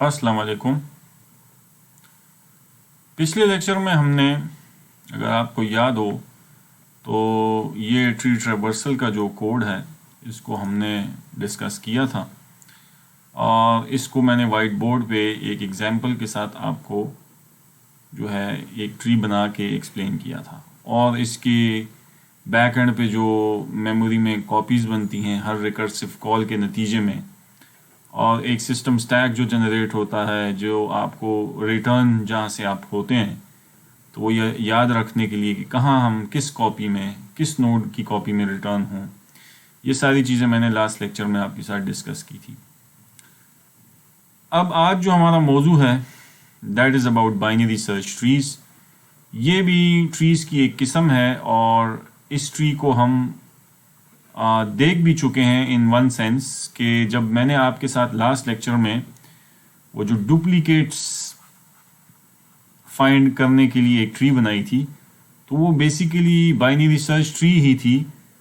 अस्सलाम वालेकुम। पिछले लेक्चर में हमने, अगर आपको याद हो तो, ये ट्री ट्रैवर्सल का जो कोड है इसको हमने डिस्कस किया था और इसको मैंने वाइट बोर्ड पे एक एग्जांपल के साथ आपको जो है एक ट्री बना के एक्सप्लेन किया था। और इसके बैक एंड पे जो मेमोरी में कॉपीज़ बनती हैं हर रिकर्सिव कॉल के नतीजे में, और एक सिस्टम स्टैक जो जनरेट होता है जो आपको रिटर्न जहाँ से आप होते हैं, तो वो याद रखने के लिए कि कहाँ हम किस कॉपी में, किस नोड की कॉपी में रिटर्न हों, ये सारी चीज़ें मैंने लास्ट लेक्चर में आपके साथ डिस्कस की थी। अब आज जो हमारा मौजू है that is about binary search trees. ये भी ट्रीज़ की एक किस्म है और इस ट्री को हम देख भी चुके हैं इन वन सेंस कि जब मैंने आपके साथ लास्ट लेक्चर में वो जो डुप्लीकेट्स फाइंड करने के लिए एक ट्री बनाई थी, तो वो बेसिकली बाइनरी सर्च ट्री ही थी,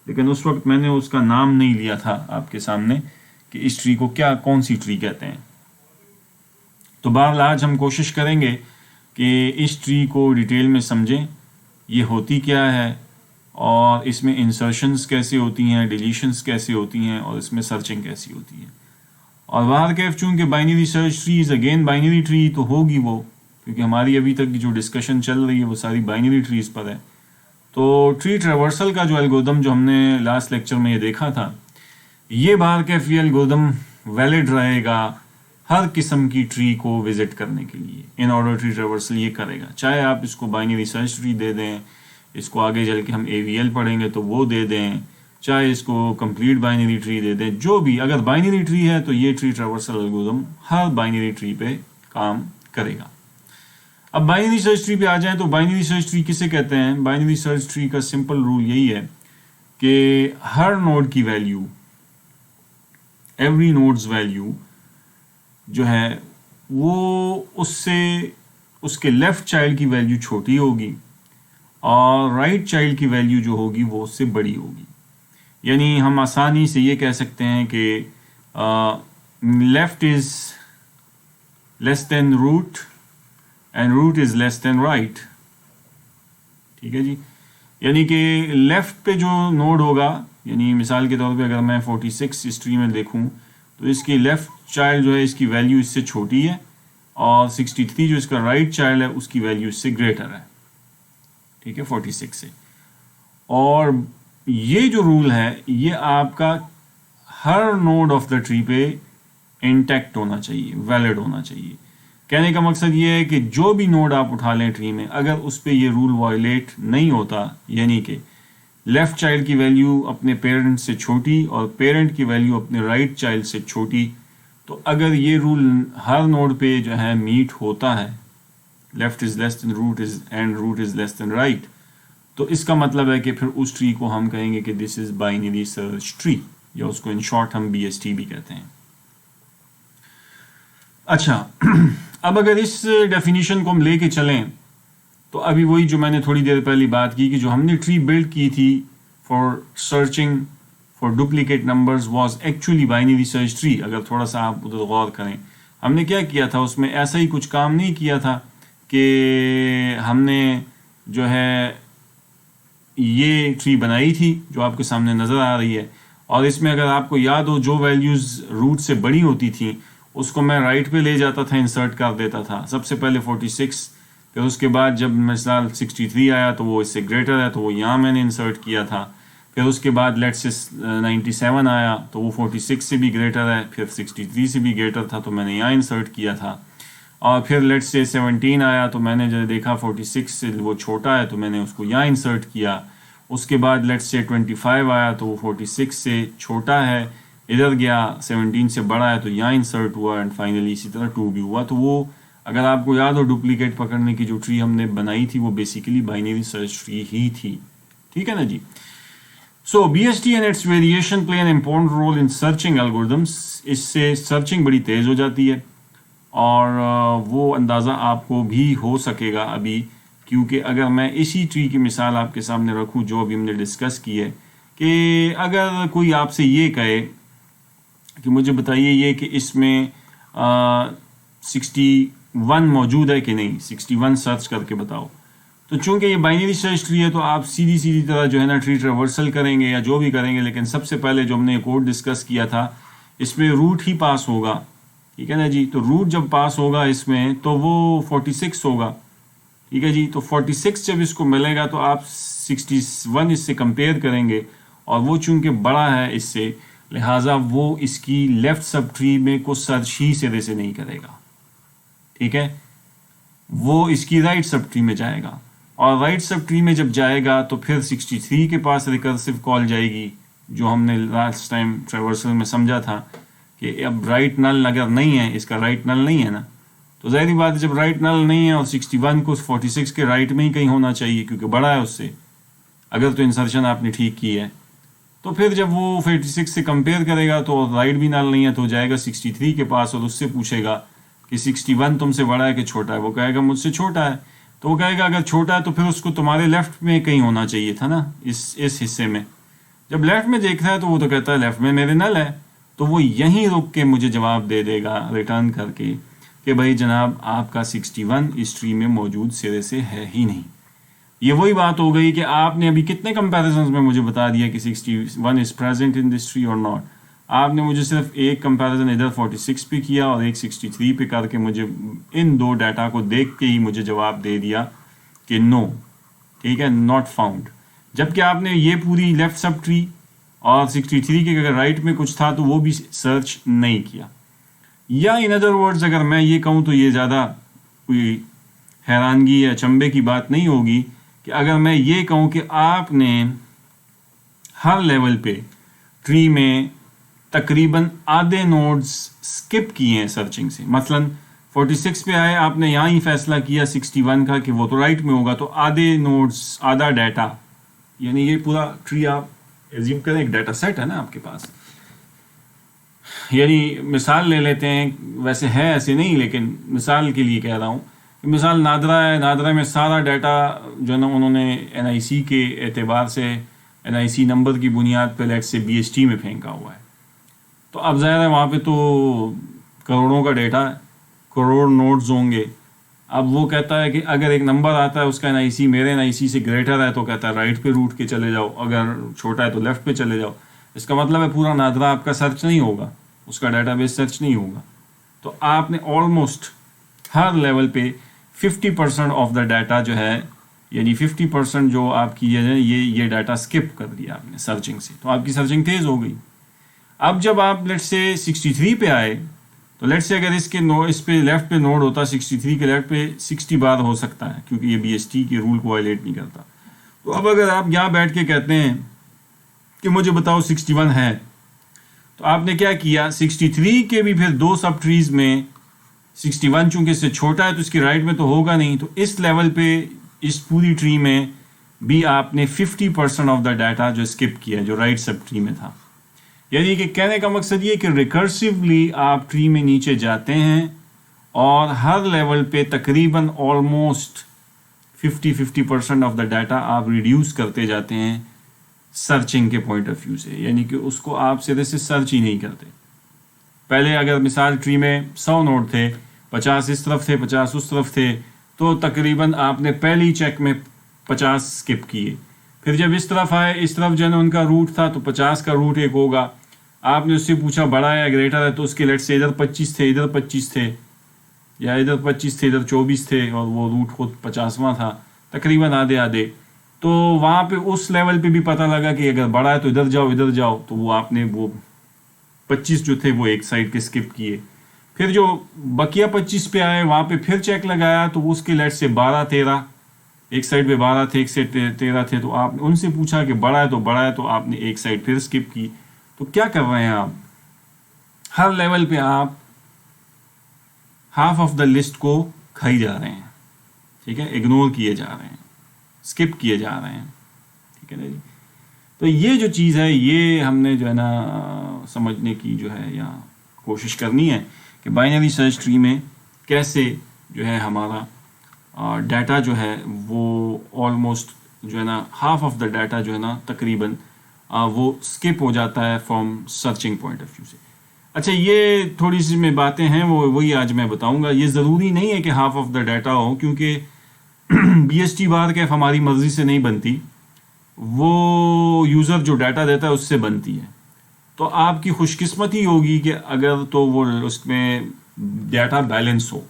लेकिन उस वक्त मैंने उसका नाम नहीं लिया था आपके सामने कि इस ट्री को कौन सी ट्री कहते हैं। तो बहरहाल आज हम कोशिश करेंगे कि इस ट्री को डिटेल में समझें, ये होती क्या है और इसमें इंसर्शंस कैसे होती हैं, डिलीशंस कैसे होती हैं और इसमें सर्चिंग कैसी होती है। और बाहर कैफ चूँकि binary search tree is again binary tree तो होगी वो, क्योंकि हमारी अभी तक की जो डिस्कशन चल रही है वो सारी बाइनरी ट्रीज़ पर है। तो ट्री ट्रैवर्सल का जो एल्गोरिथम जो हमने लास्ट लेक्चर में ये देखा था, ये बाहर कैफ ये एल्गोरिथम वैलिड रहेगा हर किस्म की ट्री को विजिट करने के लिए। इन ऑर्डर ट्री ट्रैवर्सल ये करेगा, चाहे आप इसको बाइनरी सर्च ट्री दे दें, इसको आगे चल के हम AVL पढ़ेंगे तो वो दे दें, चाहे इसको कंप्लीट बाइनरी ट्री दे दें, जो भी, अगर बाइनरी ट्री है तो ये ट्री ट्रैवर्सल एल्गोरिथम हर बाइनरी ट्री पे काम करेगा। अब बाइनरी सर्च ट्री पे आ जाएं तो बाइनरी सर्च ट्री किसे कहते हैं? बाइनरी सर्च ट्री का सिंपल रूल यही है कि हर नोड की वैल्यू, एवरी नोड्स वैल्यू जो है वो उससे, उसके लेफ्ट चाइल्ड की वैल्यू छोटी होगी और राइट चाइल्ड की वैल्यू जो होगी वो उससे बड़ी होगी। यानी हम आसानी से ये कह सकते हैं कि left is less than root and root is less than right. ठीक है जी, यानी कि लेफ्ट पे जो नोड होगा, यानी मिसाल के तौर पे अगर मैं 46 इस ट्री में देखूं तो इसकी लेफ्ट चाइल्ड जो है इसकी वैल्यू इससे छोटी है और 63 जो इसका राइट चाइल्ड है उसकी वैल्यू इससे ग्रेटर है, ठीक है, 46 से। और ये जो रूल है ये आपका हर नोड ऑफ द ट्री पे इंटैक्ट होना चाहिए, वैलिड होना चाहिए। कहने का मकसद ये है कि जो भी नोड आप उठा लें ट्री में, अगर उस पे ये रूल वायलेट नहीं होता, यानी कि लेफ्ट चाइल्ड की वैल्यू अपने पेरेंट से छोटी और पेरेंट की वैल्यू अपने राइट चाइल्ड से छोटी, तो अगर ये रूल हर नोड पे जो है मीट होता है, left is less than root is and root is less than right, तो इसका मतलब है कि फिर उस ट्री को हम कहेंगे कि this is binary search tree, या उसको इन शॉर्ट हम BST भी कहते हैं। अच्छा, अब अगर इस डेफिनेशन को हम लेके चलें तो अभी वही जो मैंने थोड़ी देर पहले बात की कि जो हमने ट्री बिल्ड की थी for searching for duplicate numbers was actually binary search tree. अगर थोड़ा सा आप उधर गौर करें, हमने क्या किया था, उसमें ऐसा ही कुछ काम नहीं किया था कि हमने जो है ये ट्री बनाई थी जो आपके सामने नज़र आ रही है, और इसमें अगर आपको याद हो जो वैल्यूज़ रूट से बड़ी होती थी उसको मैं राइट पे ले जाता था, इंसर्ट कर देता था। सबसे पहले 46, फिर उसके बाद जब मिसाल 63 आया तो वो इससे ग्रेटर है तो वो यहाँ मैंने इंसर्ट किया था। फिर उसके बाद लेट्स से 97 आया तो वो 46 से भी ग्रेटर है, फिर 63 से भी ग्रेटर था तो मैंने यहाँ इंसर्ट किया था। और फिर लेट्स से 17 आया तो मैंने जब देखा 46 से वो छोटा है तो मैंने उसको यहाँ इंसर्ट किया। उसके बाद लेट्स से 25 आया तो वो 46 से छोटा है, इधर गया, 17 से बड़ा है तो यहाँ इंसर्ट हुआ, एंड फाइनली इसी तरह 2 भी हुआ। तो वो अगर आपको याद हो डुप्लीकेट पकड़ने की जो ट्री हमने बनाई थी वो बेसिकली बाइनरी सर्च ट्री ही थी, ठीक है ना जी। So BST and its variation play an important role in searching algorithms. इससे सर्चिंग बड़ी तेज़ हो जाती है और वो अंदाज़ा आपको भी हो सकेगा अभी, क्योंकि अगर मैं इसी ट्री की मिसाल आपके सामने रखूं जो अभी हमने डिस्कस की है, कि अगर कोई आपसे ये कहे कि मुझे बताइए ये कि इसमें 61 मौजूद है कि नहीं, 61 सर्च करके बताओ। तो चूंकि ये बाइनरी सर्च ट्री है तो आप सीधी तरह जो है ना ट्री ट्रेवर्सल करेंगे या जो भी करेंगे, लेकिन सबसे पहले जो हमने कोड डिस्कस किया था इसमें रूट ही पास होगा, ठीक है ना जी। तो रूट जब पास होगा इसमें तो वो 46 होगा, ठीक है जी। तो 46 जब इसको मिलेगा तो आप 61 इससे कंपेयर करेंगे और वो चूंकि बड़ा है इससे, लिहाजा वो इसकी लेफ्ट सब ट्री में को सर्च ही सिरे से नहीं करेगा, ठीक है। वो इसकी राइट सब ट्री में जाएगा और राइट सब ट्री में जब जाएगा तो फिर 63 के पास रिकर्सिव कॉल जाएगी, जो हमने लास्ट टाइम ट्रेवर्सल में समझा था कि अब राइट नल अगर नहीं है, इसका राइट नल नहीं है ना, तो ज़ाहिर बात है जब राइट नल नहीं है और 61 को 46 के राइट में ही कहीं होना चाहिए क्योंकि बड़ा है उससे, अगर तो इंसर्शन आपने ठीक की है। तो फिर जब वो 46 से कंपेयर करेगा तो राइट भी नल नहीं है तो जाएगा 63 के पास और उससे पूछेगा कि 61 तुमसे बड़ा है कि छोटा है। वो कहेगा मुझसे छोटा है। तो वो कहेगा अगर छोटा है तो फिर उसको तुम्हारे लेफ्ट में कहीं होना चाहिए था ना, इस हिस्से में। जब लेफ्ट में देख रहा है तो वो तो कहता है लेफ्ट में मेरे नल है, तो वो यहीं रुक के मुझे जवाब दे देगा रिटर्न करके कि भाई जनाब आपका 61 इस ट्री में मौजूद सिरे से है ही नहीं। ये वही बात हो गई कि आपने अभी कितने कंपैरिजन्स में मुझे बता दिया कि 61 is present in this tree और नॉट। आपने मुझे सिर्फ एक कंपैरिजन इधर 46 पे किया और एक 63 पे करके मुझे इन दो डाटा को देख के ही मुझे जवाब दे दिया कि नो, ठीक है, नॉट फाउंड। जबकि आपने ये पूरी लेफ्ट सब ट्री और 63 के अगर राइट में कुछ था तो वो भी सर्च नहीं किया। या इन अदर वर्ड्स अगर मैं ये कहूँ तो ये ज़्यादा कोई हैरानगी या अचंभे की बात नहीं होगी कि अगर मैं ये कहूँ कि आपने हर लेवल पे ट्री में तकरीबन आधे नोड्स स्किप किए हैं सर्चिंग से। मसलन 46 पे आए, आपने यहाँ ही फैसला किया 61 का कि वो तो राइट में होगा, तो आधे नोड्स, आधा डाटा, यानी ये पूरा ट्री आप एज्यूम करें एक डाटा सेट है ना आपके पास। यानी मिसाल ले लेते हैं, वैसे है ऐसे नहीं लेकिन मिसाल के लिए कह रहा हूँ कि मिसाल नादरा है, नादरा में सारा डाटा जो है ना उन्होंने NIC के एतबार से NIC नंबर की बुनियाद पर लेट से BST में फेंका हुआ है। तो अब ज़ाहिर है वहाँ पे तो करोड़ों का डेटा है, करोड़ नोड्स होंगे। अब वो कहता है कि अगर एक नंबर आता है उसका NIC मेरे NIC से ग्रेटर है तो कहता है राइट पे रूट के चले जाओ, अगर छोटा है तो लेफ्ट पे चले जाओ। इसका मतलब है पूरा नादरा आपका सर्च नहीं होगा, उसका डाटाबेस सर्च नहीं होगा। तो आपने ऑलमोस्ट हर लेवल पे 50% ऑफ द डाटा जो है, यानी 50% जो आपकी ये डाटा स्किप कर दिया आपने सर्चिंग से, तो आपकी सर्चिंग तेज़ हो गई। अब जब आप लेट से 63 पे आए तो लेट से अगर इस पे लेफ्ट पे नोड होता 63 के लेफ्ट पे 60 बार हो सकता है क्योंकि ये BST के रूल को वायलेट नहीं करता। तो अब अगर आप यहाँ बैठ के कहते हैं कि मुझे बताओ 61 है, तो आपने क्या किया, 63 के भी फिर दो सब ट्रीज में 61 चूंकि इससे छोटा है तो इसकी राइट में तो होगा नहीं, तो इस लेवल पे इस पूरी ट्री में भी आपने 50% ऑफ द डाटा जो स्किप किया जो राइट सब ट्री में था। यानी कि कहने का मकसद ये कि रिकर्सिवली आप ट्री में नीचे जाते हैं और हर लेवल पे तकरीबन ऑलमोस्ट 50% ऑफ द डाटा आप रिड्यूस करते जाते हैं सर्चिंग के पॉइंट ऑफ व्यू से, यानी कि उसको आप सीधे से सर्च ही नहीं करते। पहले अगर मिसाल ट्री में 100 नोड थे, 50 इस तरफ थे 50 उस तरफ थे, तो तकरीबन आपने पहली चेक में 50 स्किप किए। फिर जब इस तरफ आए, इस तरफ जो है ना उनका रूट था तो 50 का रूट एक होगा। आपने उससे पूछा बड़ा है या ग्रेटर है, तो उसके लेट से इधर 25 थे, इधर 25 थे, या इधर 25 थे, इधर 24 थे और वो रूट खुद 50वां था, तकरीबन आधे आधे। तो वहाँ पे उस लेवल पे भी पता लगा कि अगर बड़ा है तो इधर जाओ, तो वो आपने वो 25 जो थे वो एक साइड के स्किप किए। फिर जो बकिया 25 पे आए वहाँ पे फिर चेक लगाया तो उसके लेट से 12-13, एक साइड पे 12 थे, एक साइड 13 थे, तो आपने उनसे पूछा कि बड़ा है तो आपने एक साइड फिर स्किप की। तो क्या कर रहे हैं आप, हर लेवल पे आप हाफ ऑफ द लिस्ट को खाई जा रहे हैं, ठीक है, इग्नोर किए जा रहे हैं, स्किप किए जा रहे हैं, ठीक है ना जी। तो ये जो चीज़ है ये हमने जो है ना समझने की जो है या कोशिश करनी है कि बाइनरी सर्च ट्री में कैसे जो है हमारा डाटा जो है वो ऑलमोस्ट जो है ना हाफ ऑफ द डाटा जो है ना तकरीबन वो स्किप हो जाता है from searching point of view से। اچھا یہ تھوڑی سی میں باتیں ہیں وہی آج میں بتاؤں گا. یہ ضروری نہیں ہے کہ ہاف آف دا ڈیٹا ہو، کیونکہ بی ایس ٹی بار کیف ہماری مرضی سے نہیں بنتی، وہ یوزر جو ڈیٹا دیتا ہے اس سے بنتی ہے. تو آپ کی خوش قسمتی ہوگی کہ اگر تو وہ اس میں ڈیٹا بیلنس ہو،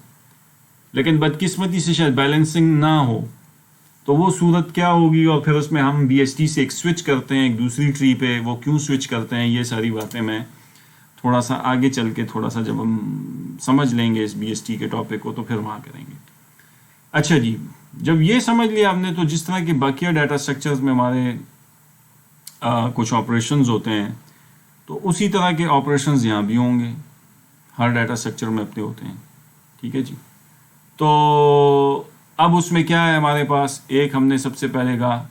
لیکن بدقسمتی سے شاید بیلنسنگ نہ ہو. تو وہ صورت کیا ہوگی، اور پھر اس میں ہم بی ایس ٹی سے ایک سوئچ کرتے ہیں ایک دوسری ٹری پہ، وہ کیوں سوئچ کرتے ہیں، یہ ساری باتیں میں تھوڑا سا آگے چل کے تھوڑا سا جب ہم سمجھ لیں گے اس بی ایس ٹی کے ٹاپک کو تو پھر وہاں کریں گے. اچھا جی، جب یہ سمجھ لیا آپ نے تو جس طرح کے باقیہ ڈیٹا اسٹرکچرز میں ہمارے کچھ آپریشنز ہوتے ہیں، تو اسی طرح کے آپریشنز یہاں بھی ہوں گے، ہر ڈیٹا اسٹرکچر میں اپنے ہوتے ہیں. ٹھیک ہے جی. تو اب اس میں کیا ہے ہمارے پاس، ایک ہم نے سب سے پہلے کہا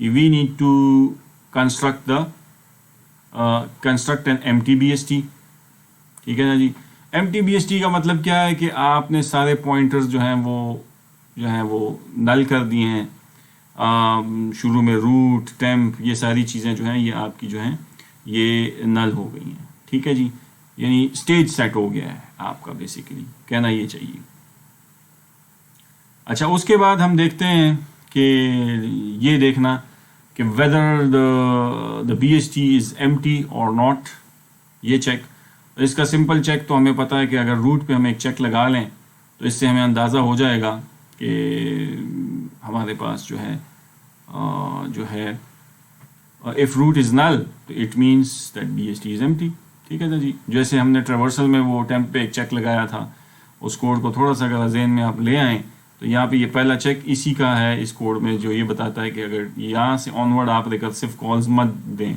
کہ we need to construct an M T B S T. ٹھیک ہے نا جی. M T B S T کا مطلب کیا ہے کہ آپ نے سارے پوائنٹرز جو ہیں وہ نل کر دیے ہیں. شروع میں روٹ ٹیمپ یہ ساری چیزیں جو ہیں یہ آپ کی جو ہیں یہ نل ہو گئی ہیں. ٹھیک ہے جی. یعنی اسٹیج سیٹ ہو گیا ہے آپ کا، بیسیکلی کہنا یہ چاہیے. اچھا اس کے بعد ہم دیکھتے ہیں کہ یہ دیکھنا کہ whether the BST is empty or not، یہ چیک. اس کا سمپل چیک تو ہمیں پتہ ہے کہ اگر روٹ پہ ہم ایک چیک لگا لیں تو اس سے ہمیں اندازہ ہو جائے گا کہ ہمارے پاس جو ہے if root is null تو it means that BST is empty. ٹھیک ہے نا جی. جیسے ہم نے ٹریورسل میں وہ ٹیمپ پہ ایک چیک لگایا تھا، اس کوڈ کو تھوڑا سا اگر ذہن میں آپ لے آئیں تو یہاں پہ یہ پہلا چیک اسی کا ہے اس کوڈ میں، جو یہ بتاتا ہے کہ اگر یہاں سے آنورڈ آپ ریکرسیو کالز مت دیں،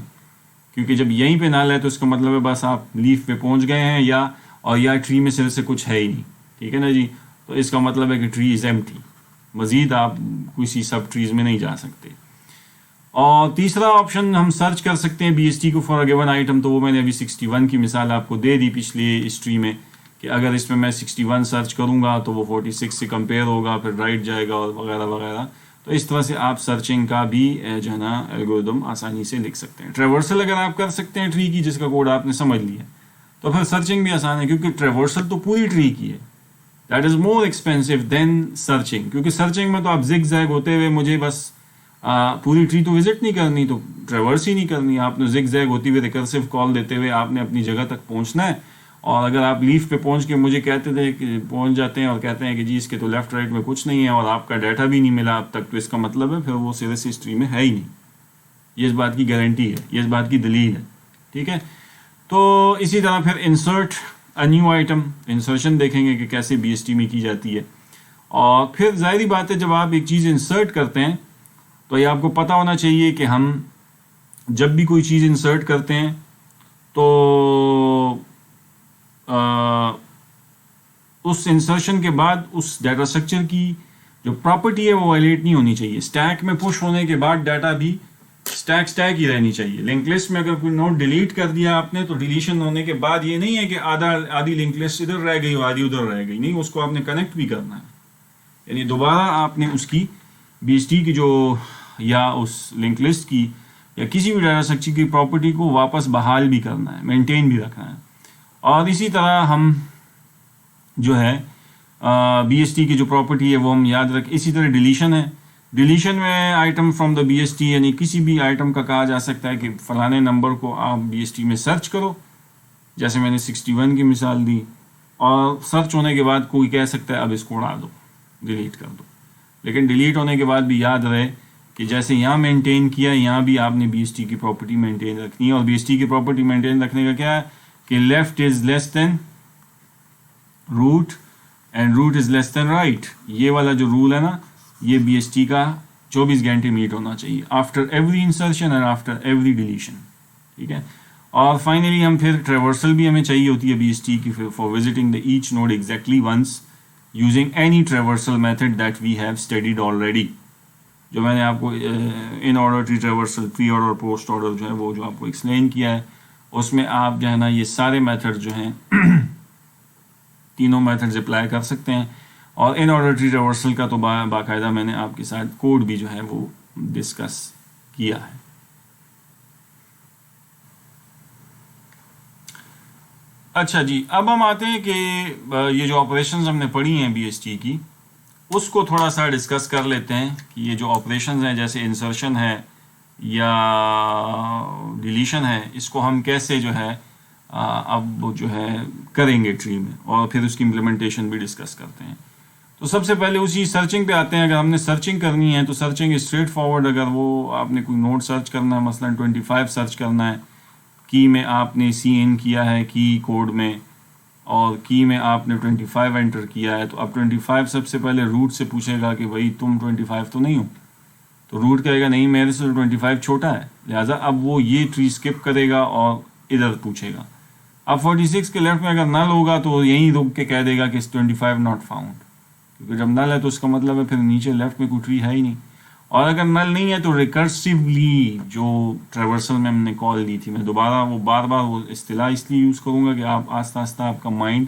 کیونکہ جب یہیں پہ نل ہے تو اس کا مطلب ہے بس آپ لیف پہ پہنچ گئے ہیں یا ٹری میں صرف سے کچھ ہے ہی نہیں. ٹھیک ہے نا جی. تو اس کا مطلب ہے کہ ٹری از ایمٹی، مزید آپ کسی سب ٹریز میں نہیں جا سکتے. اور تیسرا آپشن ہم سرچ کر سکتے ہیں بی ایس ٹی کو فار اے گیون آئٹم. تو وہ میں نے ابھی 61 کی مثال آپ کو دے دی پچھلی اس ٹری میں، کہ اگر اس میں 61 سرچ کروں گا تو وہ 46 سے کمپیئر ہوگا، پھر رائٹ جائے گا اور وغیرہ وغیرہ. تو اس طرح سے آپ سرچنگ کا بھی جو ہے نا الگورتھم آسانی سے لکھ سکتے ہیں. ٹریورسل اگر آپ کر سکتے ہیں ٹری کی جس کا کوڈ آپ نے سمجھ لیا تو پھر سرچنگ بھی آسان ہے، کیونکہ ٹریورسل تو پوری ٹری کی ہے. That is more expensive than searching, کیونکہ سرچنگ میں تو آپ زگ زیگ ہوتے ہوئے مجھے بس پوری ٹری تو وزٹ نہیں کرنی، تو ٹریورس ہی نہیں کرنی، آپ نے زگ زیگ ہوتی ہوئے ریکرسیو کال دیتے ہوئے آپ نے اپنی جگہ تک پہنچنا ہے. اور اگر آپ لیف پہ پہنچ کے مجھے کہتے تھے کہ پہنچ جاتے ہیں اور کہتے ہیں کہ جی اس کے تو لیفٹ رائٹ میں کچھ نہیں ہے اور آپ کا ڈیٹا بھی نہیں ملا اب تک، تو اس کا مطلب ہے پھر وہ سیریس ہسٹری میں ہے ہی نہیں. یہ اس بات کی گارنٹی ہے، یہ اس بات کی دلیل ہے. ٹھیک ہے. تو اسی طرح پھر insert a new item, insertion دیکھیں گے کہ کیسے بی ایس ٹی میں کی جاتی ہے. اور پھر ظاہری بات ہے جب آپ ایک چیز انسرٹ کرتے ہیں تو یہ آپ کو پتہ ہونا چاہیے کہ ہم جب بھی کوئی چیز انسرٹ کرتے ہیں تو اس انسرشن کے بعد اس ڈیٹا اسٹرکچر کی جو پراپرٹی ہے وہ وائلیٹ نہیں ہونی چاہیے. اسٹیک میں پش ہونے کے بعد ڈیٹا بھی اسٹیک ہی رہنی چاہیے. لنک لسٹ میں اگر کوئی نوٹ ڈیلیٹ کر دیا آپ نے تو ڈیلیشن ہونے کے بعد یہ نہیں ہے کہ آدھی لنک لسٹ ادھر رہ گئی اور آدھی ادھر رہ گئی، نہیں، اس کو آپ نے کنیکٹ بھی کرنا ہے. یعنی دوبارہ آپ نے اس کی بی ایس ٹی کی جو یا اس لنک لسٹ کی یا کسی بھی ڈیٹا اسٹرکچر کی پراپرٹی کو واپس بحال بھی کرنا ہے، مینٹین بھی رکھنا ہے. اور اسی طرح ہم جو ہے بی ایس ٹی کی جو پراپرٹی ہے وہ ہم یاد رکھ. اسی طرح ڈیلیشن ہے. ڈیلیشن میں item from the B S T, یعنی کسی بھی آئٹم کا کہا جا سکتا ہے کہ فلانے نمبر کو آپ بی ایس ٹی میں سرچ کرو، جیسے میں نے 61 کی مثال دی، اور سرچ ہونے کے بعد کوئی کہہ سکتا ہے اب اس کو اڑا دو، ڈیلیٹ کر دو. لیکن ڈیلیٹ ہونے کے بعد بھی یاد رہے کہ جیسے یہاں مینٹین کیا یہاں بھی آپ نے بی ایس ٹی کی پراپرٹی مینٹین رکھنی ہے. اور بی ایس ٹی کی پراپرٹی مینٹین رکھنے کا کیا ہے کہ left is less than root and root is less than right. یہ والا جو رول ہے نا یہ بی ایس ٹی کا 24 گھنٹے میٹ ہونا چاہیے after every insertion and after every deletion. ٹھیک ہے. اور فائنلی ہم پھر ٹریورسل بھی ہمیں چاہیے ہوتی ہے بی ایس ٹی کی for visiting the each node exactly once using any traversal method that we have studied already. جو میں نے آپ کو in order tree traversal, pre order, post order جو ہے وہ جو آپ کو ایکسپلین کیا ہے اس میں آپ جو ہے نا یہ سارے میتھڈ جو ہیں تینوں میتھڈز اپلائی کر سکتے ہیں. اور ان آرڈر ٹری ریورسل کا تو باقاعدہ میں نے آپ کے ساتھ کوڈ بھی جو ہے وہ ڈسکس کیا ہے. اچھا جی، اب ہم آتے ہیں کہ یہ جو آپریشنز ہم نے پڑھی ہیں بی ایس ٹی کی، اس کو تھوڑا سا ڈسکس کر لیتے ہیں کہ یہ جو آپریشنز ہیں جیسے انسرشن ہے یا ڈیلیشن ہے، اس کو ہم کیسے جو ہے اب جو ہے کریں گے ٹری میں، اور پھر اس کی امپلیمنٹیشن بھی ڈسکس کرتے ہیں. تو سب سے پہلے اسی سرچنگ پہ آتے ہیں. اگر ہم نے سرچنگ کرنی ہے تو سرچنگ اسٹریٹ فارورڈ. اگر وہ آپ نے کوئی نوڈ سرچ کرنا ہے، مثلا 25 سرچ کرنا ہے، کی میں آپ نے سی ان کیا ہے کی کوڈ میں، اور کی میں آپ نے 25 انٹر کیا ہے، تو اب 25 سب سے پہلے روٹ سے پوچھے گا کہ بھائی تم 25 تو نہیں ہو، تو روٹ کہے گا نہیں میرے سے 25 چھوٹا ہے، لہٰذا اب وہ یہ ٹری اسکپ کرے گا اور ادھر پوچھے گا. اب 46 کے لیفٹ میں اگر نل ہوگا تو یہیں رک کے کہہ دے گا کہ 25 ناٹ فاؤنڈ، کیونکہ جب نل ہے تو اس کا مطلب ہے پھر نیچے لیفٹ میں کوئی ٹری ہے ہی نہیں. اور اگر نل نہیں ہے تو ریکرسیولی جو ٹریورسل میں ہم نے کال دی تھی، میں دوبارہ وہ بار بار وہ اصطلاح اس لیے یوز کروں گا کہ آپ آہستہ آہستہ آپ کا مائنڈ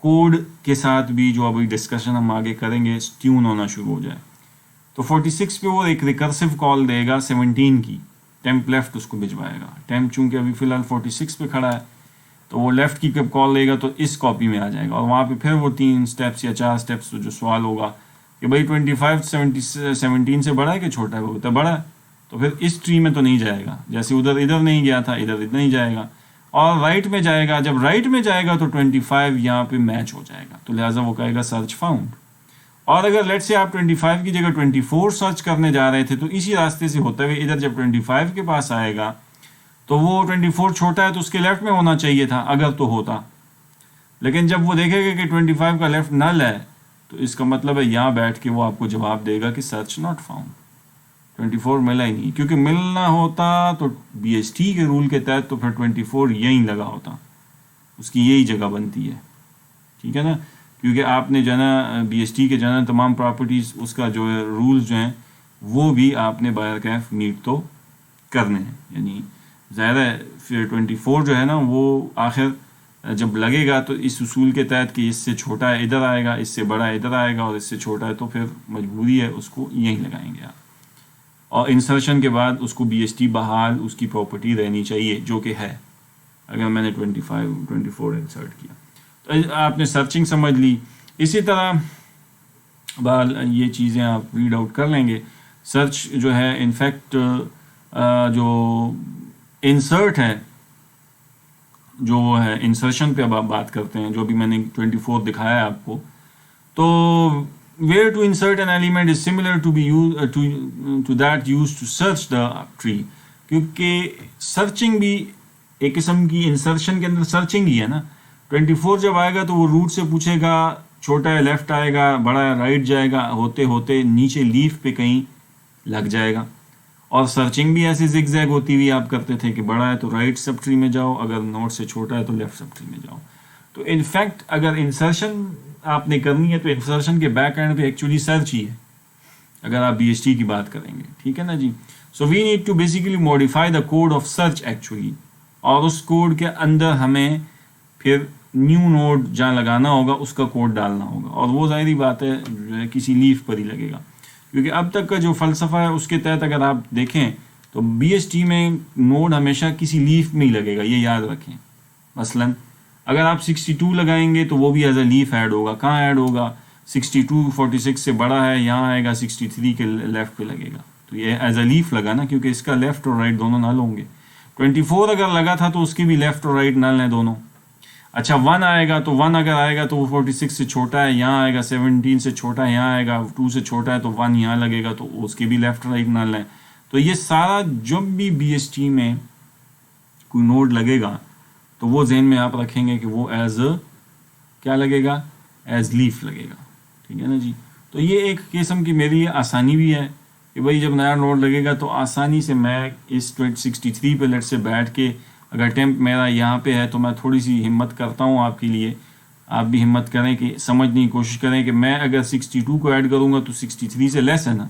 کوڈ کے ساتھ بھی جو ابھی ڈسکشن ہم آگے کریں گے ٹیون ہونا شروع ہو جائے. تو 46 پہ وہ ایک ریکرسیو کال دے گا 17 کی، ٹیمپ لیفٹ اس کو بھجوائے گا. ٹیمپ چونکہ ابھی فی الحال 46 پہ کھڑا ہے تو وہ لیفٹ کی جب کال دے گا تو اس کاپی میں آ جائے گا، اور وہاں پہ پھر وہ 3 اسٹیپس یا 4 اسٹیپس جو سوال ہوگا کہ بھائی 25 17 سے بڑا ہے کہ چھوٹا ہے، وہ تو بڑا ہے، تو پھر اس ٹری میں تو نہیں جائے گا، جیسے ادھر نہیں گیا تھا ادھر نہیں جائے گا، اور رائٹ میں جائے گا. جب رائٹ میں جائے گا تو 25 یہاں پہ میچ ہو جائے گا، تو لہٰذا وہ کہے گا سرچ فاؤنڈ. اور اگر لیٹ سے آپ 25 کی جگہ 24 سرچ کرنے جا رہے تھے تو اسی راستے سے ہوتے ہوئے ادھر جب 25 کے پاس آئے گا تو وہ 24 چھوٹا ہے تو اس کے لیفٹ میں ہونا چاہیے تھا اگر تو ہوتا، لیکن جب وہ دیکھے گا کہ 25 کا لیفٹ نل ہے تو اس کا مطلب ہے یہاں بیٹھ کے وہ آپ کو جواب دے گا کہ سرچ ناٹ فاؤنڈ، 24 ملا ہی نہیں. کیونکہ ملنا ہوتا تو بی ایس ٹی کے رول کے تحت تو پھر 24 یہیں لگا ہوتا، اس کی یہی جگہ بنتی ہے، ٹھیک ہے نا. کیونکہ آپ نے جو ہے نا بی ایس ٹی کے جو ہے نا تمام پراپرٹیز اس کا جو ہے رولز جو ہیں وہ بھی آپ نے باہر کیف میٹ تو کرنے ہیں. یعنی ظاہر ہے پھر 24 جو ہے نا وہ آخر جب لگے گا تو اس اصول کے تحت کہ اس سے چھوٹا ہے ادھر آئے گا، اس سے بڑا ادھر آئے گا، اور اس سے چھوٹا ہے تو پھر مجبوری ہے اس کو یہیں لگائیں گے آپ. اور انسرشن کے بعد اس کو بی ایس ٹی بحال اس کی پراپرٹی رہنی چاہیے جو کہ ہے. اگر میں نے 24 انسرٹ کیا تو آپ نے سرچنگ سمجھ لی. اسی طرح بال یہ چیزیں آپ ریڈ آؤٹ کر لیں گے. سرچ جو ہے انفیکٹ جو انسرٹ ہے، جو ہے انسرشن پہ اب آپ بات کرتے ہیں، جو بھی میں نے 24 دکھایا ہے آپ کو. تو where to insert an element is similar to be used to that used to search the tree. کیونکہ سرچنگ بھی ایک قسم کی انسرشن کے اندر سرچنگ ہی ہے نا. 24 جب آئے گا تو وہ روٹ سے پوچھے گا چھوٹا ہے لیفٹ آئے گا، بڑا ہے رائٹ جائے گا، ہوتے ہوتے نیچے لیف پہ کہیں لگ جائے گا. اور سرچنگ بھی ایسے زگ زیگ ہوتی ہوئی آپ کرتے تھے کہ بڑا ہے تو رائٹ سب ٹری میں جاؤ، اگر نوٹ سے چھوٹا ہے تو لیفٹ سب ٹری میں جاؤ. تو انفیکٹ اگر انسرشن آپ نے کرنی ہے تو انسرشن کے بیک اینڈ پہ ایکچولی سرچ ہی ہے اگر آپ بی ایس ٹی کی بات کریں گے، ٹھیک ہے نا جی. So we need to basically modify the code of search actually, اور اس کوڈ کے اندر ہمیں پھر نیو نوڈ جہاں لگانا ہوگا اس کا کوڈ ڈالنا ہوگا. اور وہ ظاہری بات ہے جو ہے کسی لیف پر ہی لگے گا، کیونکہ اب تک کا جو فلسفہ ہے اس کے تحت اگر آپ دیکھیں تو بی ایس ٹی میں نوڈ ہمیشہ کسی لیف میں ہی لگے گا، یہ یاد رکھیں. مثلا اگر آپ 62 لگائیں گے تو وہ بھی ایز اے لیف ایڈ ہوگا. کہاں ایڈ ہوگا؟ 62 46 سے بڑا ہے، یہاں آئے گا 63 کے لیفٹ پہ لگے گا، تو یہ ایز اے لیف لگا نا، کیونکہ اس کا لیفٹ اور رائٹ دونوں نل ہوں گے. 24 اگر لگا تھا تو اس کے بھی لیفٹ اور رائٹ نل ہیں دونوں. اچھا 1 آئے گا تو 1 اگر آئے گا تو وہ 46 سے چھوٹا ہے، یہاں آئے گا 17 سے چھوٹا ہے، یہاں آئے گا 2 سے چھوٹا ہے تو 1 یہاں لگے گا، تو اس کے بھی لیفٹ رائٹ نل ہیں. تو یہ سارا جب بھی بی ایس ٹی میں کوئی نوڈ لگے گا تو وہ ذہن میں آپ رکھیں گے کہ وہ ایز کیا لگے گا؟ ایز لیف لگے گا، ٹھیک ہے نا جی. تو یہ ایک قسم کی میری لیے آسانی بھی ہے کہ بھائی جب نیا نوڈ لگے گا تو آسانی سے میں اس 63 پہ لیٹ سے بیٹھ کے اگر ٹیمپ میرا یہاں پہ ہے تو میں تھوڑی سی ہمت کرتا ہوں آپ کے لیے، آپ بھی ہمت کریں کہ سمجھنے کی کوشش کریں کہ میں اگر 62 کو ایڈ کروں گا تو 63 سے لیس ہے نا،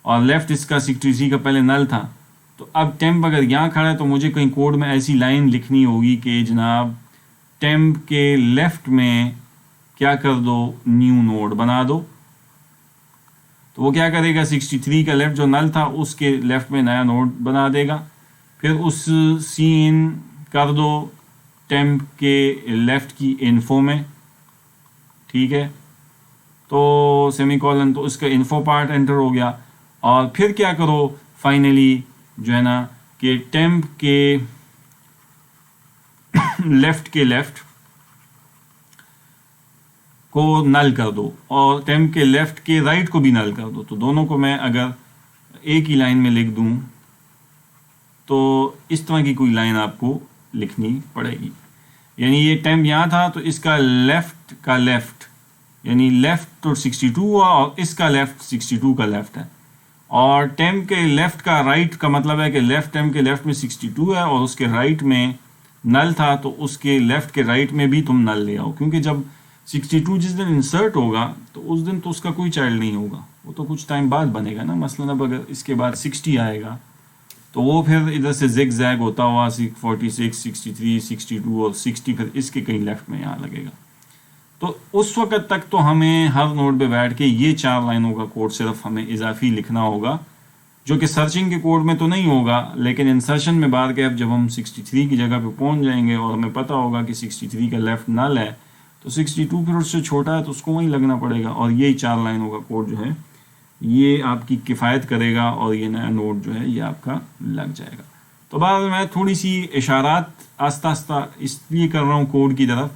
اور لیفٹ اس کا 63 کا پہلے نل تھا. تو اب ٹیمپ اگر یہاں کھڑا ہے تو مجھے کہیں کوڈ میں ایسی لائن لکھنی ہوگی کہ جناب ٹیمپ کے لیفٹ میں کیا کر دو، نیو نوڈ بنا دو. تو وہ کیا کرے گا؟ 63 کا لیفٹ جو نل تھا اس کے لیفٹ میں نیا نوڈ بنا دے گا. پھر اس سی ان کر دو टेम्प के लेफ़्ट की इन्फो में, ठीक है, तो सेमीकोलन, तो उसका इन्फो पार्ट एंटर हो गया। और फिर क्या करो फाइनली जो है ना कि टेम्प के लेफ़्ट के लेफ़्ट को नल कर दो और टेम्प के लेफ़्ट के राइट को भी नल कर दो। तो दोनों को मैं अगर एक ही लाइन में लिख दूं तो इस तरह की कोई लाइन आपको लिखनी पड़ेगी। यानी ये टेम्प यहाँ था तो इसका लेफ़्ट का लेफ़्ट यानी लेफ़्ट तो 62 हुआ और इसका लेफ़्ट 62 का लेफ़्ट है, और टेम्प के लेफ़्ट का राइट का मतलब है कि लेफ़्ट टेम्प के लेफ़्ट में 62 है और उसके राइट में नल था, तो उसके लेफ़्ट के राइट में भी तुम नल ले आओ, क्योंकि जब 62 जिस दिन इंसर्ट होगा तो उस दिन तो उसका कोई चाइल्ड नहीं होगा, वो तो कुछ टाइम बाद बनेगा ना। मसलन अब अगर इसके बाद 60 आएगा तो वो फिर इधर से जिग जैग होता हुआ 46, 63, 62 और 60 फिर इसके कहीं लेफ़्ट में यहाँ लगेगा। तो उस वक़्त तक तो हमें हर नोड पे बैठ के ये 4 लाइनों का कोड सिर्फ हमें इजाफी लिखना होगा, जो कि सर्चिंग के कोड में तो नहीं होगा, लेकिन इंसर्शन में बाद के जब हम 63 की जगह पे पहुंच जाएंगे और हमें पता होगा कि 63 का लेफ़्ट नल है तो 62 फिर उससे छोटा है तो उसको वहीं लगना पड़ेगा, और यही 4 लाइनों का कोड जो है ये आपकी किफ़ायत करेगा और ये नया नोड जो है ये आपका लग जाएगा। तो बाद मैं थोड़ी सी इशारात आस्ता आस्ता इसलिए कर रहा हूँ कोड की तरफ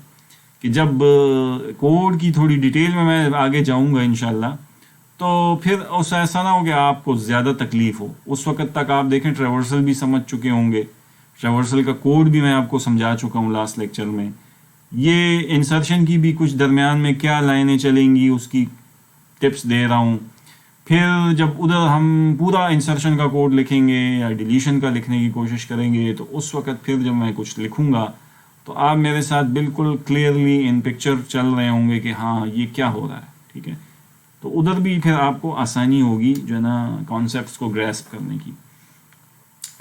कि जब कोड की थोड़ी डिटेल में मैं आगे जाऊँगा इंशाल्लाह तो फिर उस ऐसा ना हो कि आपको ज़्यादा तकलीफ़ हो। उस वक़्त तक आप देखें ट्रेवर्सल भी समझ चुके होंगे, ट्रेवर्सल का कोड भी मैं आपको समझा चुका हूँ लास्ट लेक्चर में। ये इंसर्शन की भी कुछ दरमियान में क्या लाइनें चलेंगी उसकी टिप्स दे रहा हूँ। फिर जब उधर हम पूरा इंसर्शन का कोड लिखेंगे या डिलीशन का लिखने की कोशिश करेंगे तो उस वक़्त फिर जब मैं कुछ लिखूँगा तो आप मेरे साथ बिल्कुल क्लियरली इन पिक्चर चल रहे होंगे कि हाँ ये क्या हो रहा है, ठीक है। तो उधर भी फिर आपको आसानी होगी जो है ना कॉन्सेप्ट्स को ग्रैस्प करने की।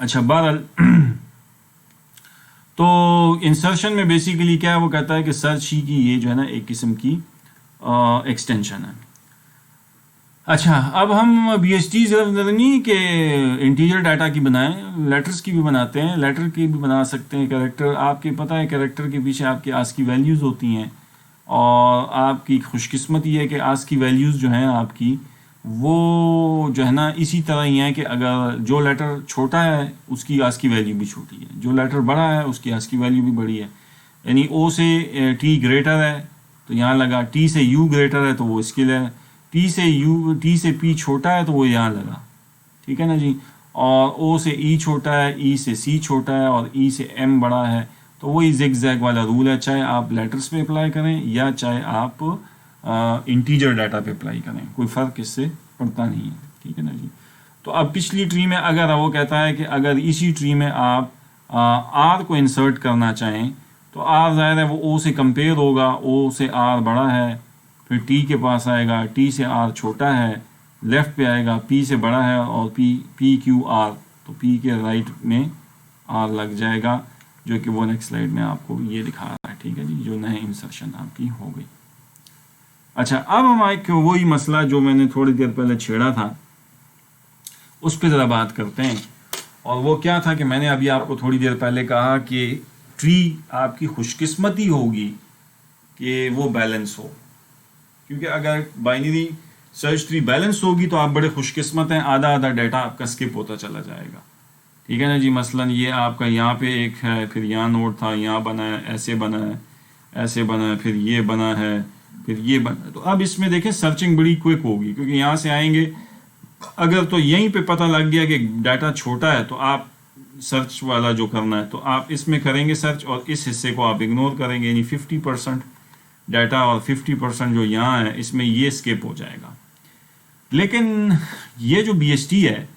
अच्छा, बहरहाल तो इंसर्शन में बेसिकली क्या है, वो कहता है कि सर्च ही की ये जो है ना एक किस्म की एक्सटेंशन है। अच्छा, अब हम BST सिर्फ नहीं कि इंटीजर डाटा की बनाएं, लेटर्स की भी बनाते हैं, लेटर की भी बना सकते हैं। कैरेक्टर, आपके पता है कैरेक्टर के पीछे आपकी आस की वैल्यूज़ होती हैं, और आपकी खुशकिस्मती है कि आज की वैल्यूज़ जो हैं आपकी वो जो है ना इसी तरह ही हैं कि अगर जो लेटर छोटा है उसकी आज की वैल्यू भी छोटी है, जो लेटर बड़ा है उसकी आज की वैल्यू भी बड़ी है। यानी O से T ग्रेटर है तो यहाँ लगा, T से U ग्रेटर है तो वो इसके लिए, T से P छोटा है तो वो यहाँ लगा, ठीक है ना जी। और O से E छोटा है, E से C छोटा है और E से M बड़ा है, तो वही जिग जैग वाला रूल है, चाहे आप लेटर्स पे अप्लाई करें या चाहे आप इंटीजर डाटा पे अप्लाई करें, कोई फ़र्क इससे पड़ता नहीं है, ठीक है ना जी। तो अब पिछली ट्री में अगर वो कहता है कि अगर इसी ट्री में आप R को इंसर्ट करना चाहें तो R ज़ाहिर है वो O से कंपेयर होगा, O से R बड़ा है, फिर T के पास आएगा, T से R छोटा है, लेफ़्ट पे आएगा, P से बड़ा है और P Q R, तो P के राइट में R लग जाएगा, जो कि वो नेक्स्ट स्लाइड में आपको ये दिखा रहा है, ठीक है जी, जो नए इंसर्शन आपकी हो गई। अच्छा, अब हम एक वही मसला जो मैंने थोड़ी देर पहले छेड़ा था उस पर ज़रा बात करते हैं। और वो क्या था कि मैंने अभी आपको थोड़ी देर पहले कहा कि ट्री आपकी खुशकिस्मती होगी कि वो बैलेंस हो, क्योंकि अगर बाइनरी सर्च ट्री बैलेंस होगी तो आप बड़े खुशकिस्मत हैं, आधा आधा डाटा आपका स्किप होता चला जाएगा, ठीक है ना जी। मसलन ये आपका यहाँ पे एक है, फिर यहाँ नोड था, यहाँ बना है, ऐसे बना है, ऐसे बना है, फिर ये बना है, फिर ये बना है। तो अब इसमें देखें सर्चिंग बड़ी क्विक होगी, क्योंकि यहाँ से आएंगे अगर तो यहीं पे पता लग गया कि डाटा छोटा है तो आप सर्च वाला जो करना है तो आप इसमें करेंगे सर्च और इस हिस्से को आप इग्नोर करेंगे, यानी 50% डाटा और 50% जो यहाँ है इसमें ये स्किप हो जाएगा। लेकिन ये जो BST है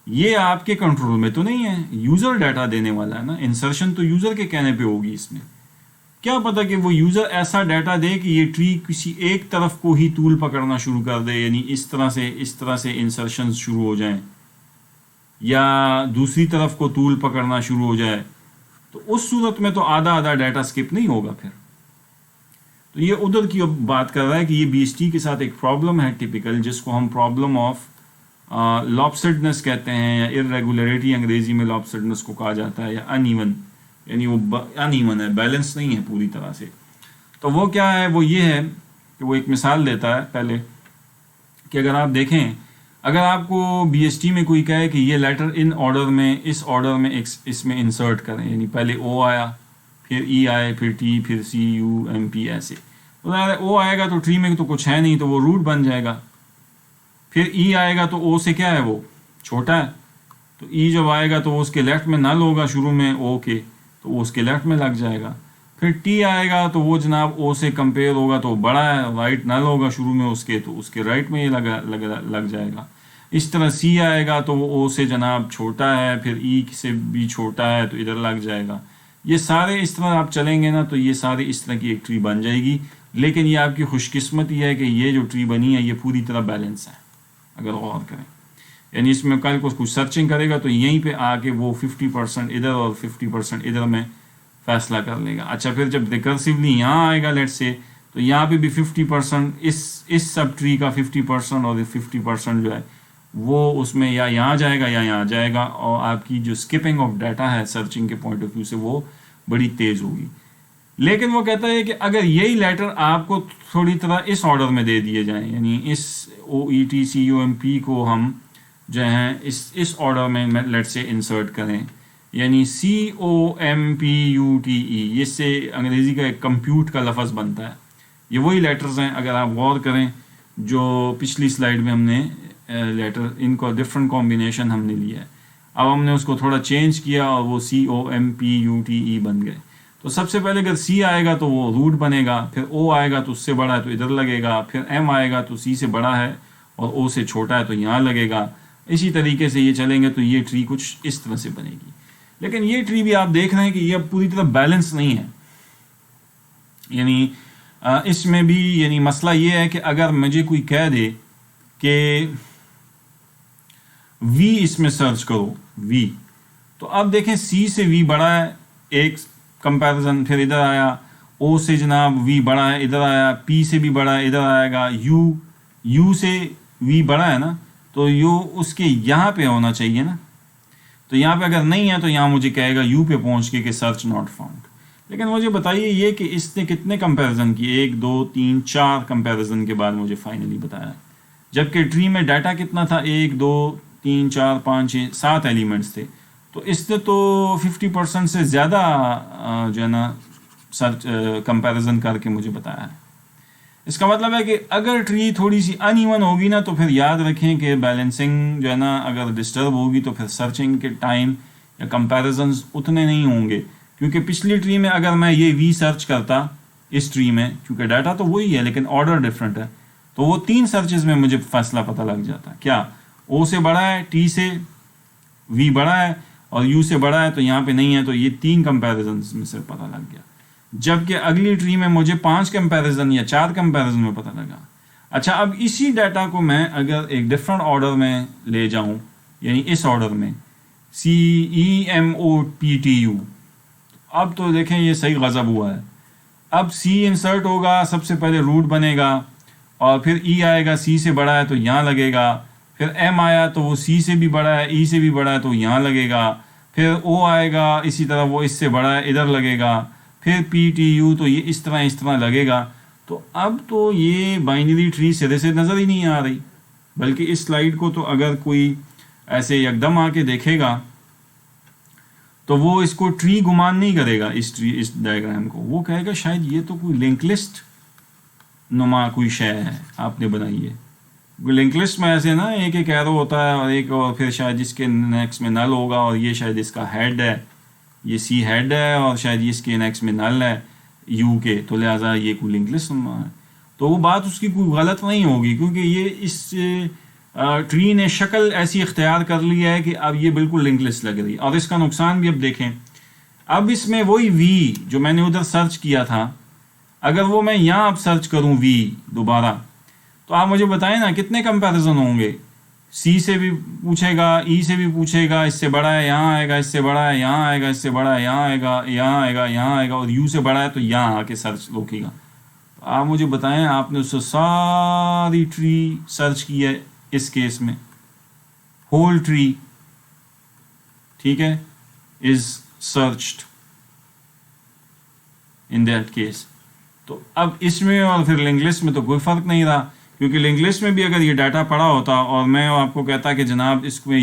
ये आपके कंट्रोल में तो नहीं है, यूज़र डाटा देने वाला है ना, इंसर्शन तो यूज़र के कहने पे होगी। इसमें क्या पता कि वो यूज़र ऐसा डाटा दे कि ये ट्री किसी एक तरफ को ही तूल पकड़ना शुरू कर दे, यानी इस तरह से इंसर्शन शुरू हो जाएं, या दूसरी तरफ को तूल पकड़ना शुरू हो जाए, तो उस सूरत में तो आधा आधा डाटा स्किप नहीं होगा फिर। तो ये उधर की बात कर रहा है कि ये BST के साथ एक प्रॉब्लम है टिपिकल, जिसको हम प्रॉब्लम ऑफ लॉपसिडनेस कहते हैं, या इरेगुलरिटी अंग्रेजी में लॉपसिडनेस को कहा जाता है, या अनइवन यानी वो अनइवन है, बैलेंस नहीं है पूरी तरह से। तो वो क्या है, वो ये है कि वो एक मिसाल देता है पहले कि अगर आप देखें, अगर आपको BST में कोई कहे कि ये लेटर इन ऑर्डर में, इस ऑर्डर में इसमें इंसर्ट करें, यानी पहले O आया, फिर E आए, फिर T, फिर C, U, M, P, ऐसे। तो O आएगा तो ट्री में तो कुछ है नहीं, तो वो रूट बन जाएगा। फिर E आएगा तो O से क्या है, वो छोटा है, तो E जब आएगा तो वो उसके लेफ्ट में नल होगा शुरू में O के, तो वो उसके लेफ्ट में लग जाएगा। फिर T आएगा तो वो जनाब O से कंपेयर होगा तो बड़ा है, राइट नल होगा शुरू में उसके, तो उसके राइट में ये लग जाएगा। इस तरह C आएगा तो वो O से जनाब छोटा है, फिर E से भी छोटा है तो इधर लग जाएगा। ये सारे इस तरह आप चलेंगे ना तो ये सारे इस तरह की एक ट्री बन जाएगी। लेकिन ये आपकी खुशकिस्मती है कि ये जो ट्री बनी है ये पूरी तरह बैलेंस है, अगर गौर करें। यानी इसमें कल को कुछ सर्चिंग करेगा तो यहीं पे आके वो 50% इधर और 50% इधर में फैसला कर लेगा। अच्छा, फिर जब रिकर्सिवली यहाँ आएगा लेट से, तो यहाँ पे भी 50% इस सब ट्री का 50% और 50% जो है वो उसमें या यहाँ जाएगा या यहाँ जाएगा, और आपकी जो स्किपिंग ऑफ डाटा है सर्चिंग के पॉइंट ऑफ व्यू से वो बड़ी तेज़ होगी। लेकिन वो कहता है कि अगर यही लेटर आपको थोड़ी तरह इस ऑर्डर में दे दिए जाएं, यानी इस OETCUMP को हम जो हैं इस ऑर्डर में लेट से इंसर्ट करें, यानी COMPUTE, इससे अंग्रेज़ी का एक कंप्यूट का लफ्ज़ बनता है। ये वही लेटर्स हैं, अगर आप गौर करें जो पिछली स्लाइड में हमने लेटर, इनको डिफरेंट कॉम्बिनेशन हमने लिया है, अब हमने उसको थोड़ा चेंज किया और वो COMPUTE बन गए। तो सबसे पहले अगर C आएगा तो वो रूट बनेगा, फिर O आएगा तो उससे बड़ा है तो इधर लगेगा, फिर M आएगा तो C से बड़ा है और O से छोटा है तो यहाँ लगेगा। इसी तरीके से ये चलेंगे तो ये ट्री कुछ इस तरह से बनेगी। लेकिन ये ट्री भी आप देख रहे हैं कि ये पूरी तरह बैलेंस नहीं है, यानी इसमें भी यानी मसला ये है कि अगर मुझे कोई कह दे कि V इसमें सर्च करो V, तो अब देखें C से V बड़ा है, एक कंपैरिजन, फिर इधर आया O से जनाब V बड़ा है, इधर आया, P से भी बड़ा है, इधर आएगा, U से V बड़ा है ना, तो U उसके यहाँ पे होना चाहिए ना, तो यहाँ पे अगर नहीं है तो यहाँ मुझे कहेगा U पे पहुँच के कि सर्च नॉट फाउंड। लेकिन मुझे बताइए ये कि इसने कितने कंपैरिजन किए, 1 2 3 4 कंपैरिजन के बाद मुझे फाइनली बताया, जबकि ट्री में डाटा कितना था, 1 2 3 4 5 6 7 एलिमेंट्स थे। तो इसने तो 50% से ज़्यादा जो है ना सर्च कंपैरिजन करके मुझे बताया है। इसका मतलब है कि अगर ट्री थोड़ी सी अनइवन होगी ना तो फिर याद रखें कि बैलेंसिंग जो है ना अगर डिस्टर्ब होगी तो फिर सर्चिंग के टाइम या कंपैरिजन्स उतने नहीं होंगे। क्योंकि पिछली ट्री में अगर मैं ये V सर्च करता इस ट्री में, क्योंकि डाटा तो वही है लेकिन ऑर्डर डिफरेंट है, तो वो 3 सर्चेज में मुझे फैसला पता लग जाता, क्या O से बड़ा है, T से V बड़ा है और U से बड़ा है, तो यहाँ पे नहीं है, तो ये 3 कंपैरिजन में से पता लग गया। जबकि अगली ट्री में मुझे 5 कंपैरिजन या 4 कंपैरिजन में पता लगा। अच्छा, अब इसी डाटा को मैं अगर एक डिफरेंट ऑर्डर में ले जाऊं, यानी इस ऑर्डर में CEMOPTU, अब तो देखें ये सही गजब हुआ है। अब C इंसर्ट होगा, सबसे पहले रूट बनेगा, और फिर E आएगा, C से बड़ा है तो यहाँ लगेगा, फिर M आया तो वो C से भी बड़ा है, E से भी बड़ा है तो यहाँ लगेगा, फिर O आएगा, इसी तरह वो इससे बड़ा है, इधर लगेगा, फिर PTU तो ये इस तरह लगेगा। तो अब तो ये बाइनरी ट्री सिरे से नज़र ही नहीं आ रही, बल्कि इस स्लाइड को तो अगर कोई ऐसे एकदम आके देखेगा तो वो इसको ट्री गुमान नहीं करेगा, इस डायग्राम को, वो कहेगा शायद ये तो कोई लिंक लिस्ट नुमा कोई शय है आपने बनाई है। लिंक लिस्ट में ऐसे ना एक एरो होता है और एक, और फिर शायद इसके नेक्स्ट में नल होगा, और ये शायद इसका हेड है, ये C हेड है, और शायद इसके नेक्स्ट में नल है U के, तो लिहाजा ये कोई लिंक लिस्ट है। तो वो बात उसकी कोई गलत नहीं होगी, क्योंकि ये इस ट्री ने शक्ल ऐसी इख्तियार कर ली है कि अब ये बिल्कुल लिंक लिस्ट लग रही है। और इसका नुकसान भी अब देखें, अब इसमें वही V जो मैंने उधर सर्च किया था, अगर वो मैं यहाँ अब सर्च करूँ V दोबारा, तो आप मुझे बताएं ना कितने कंपैरिजन होंगे। C से भी पूछेगा, E से भी पूछेगा, इससे बड़ा है यहाँ आएगा, इससे बड़ा है यहाँ आएगा, इससे बड़ा है यहाँ आएगा, यहाँ आएगा, यहाँ आएगा, और U से बड़ा है तो यहाँ आके सर्च रोकेगा। तो आप मुझे बताएं, आपने उससे सारी ट्री सर्च की है, इस केस में होल ट्री, ठीक है, is searched, in that case. तो अब इसमें और फिर लिंक लिस्ट में तो कोई फ़र्क नहीं रहा, क्योंकि लिंक लिस्ट में भी अगर ये डाटा पड़ा होता और मैं आपको कहता कि जनाब इसमें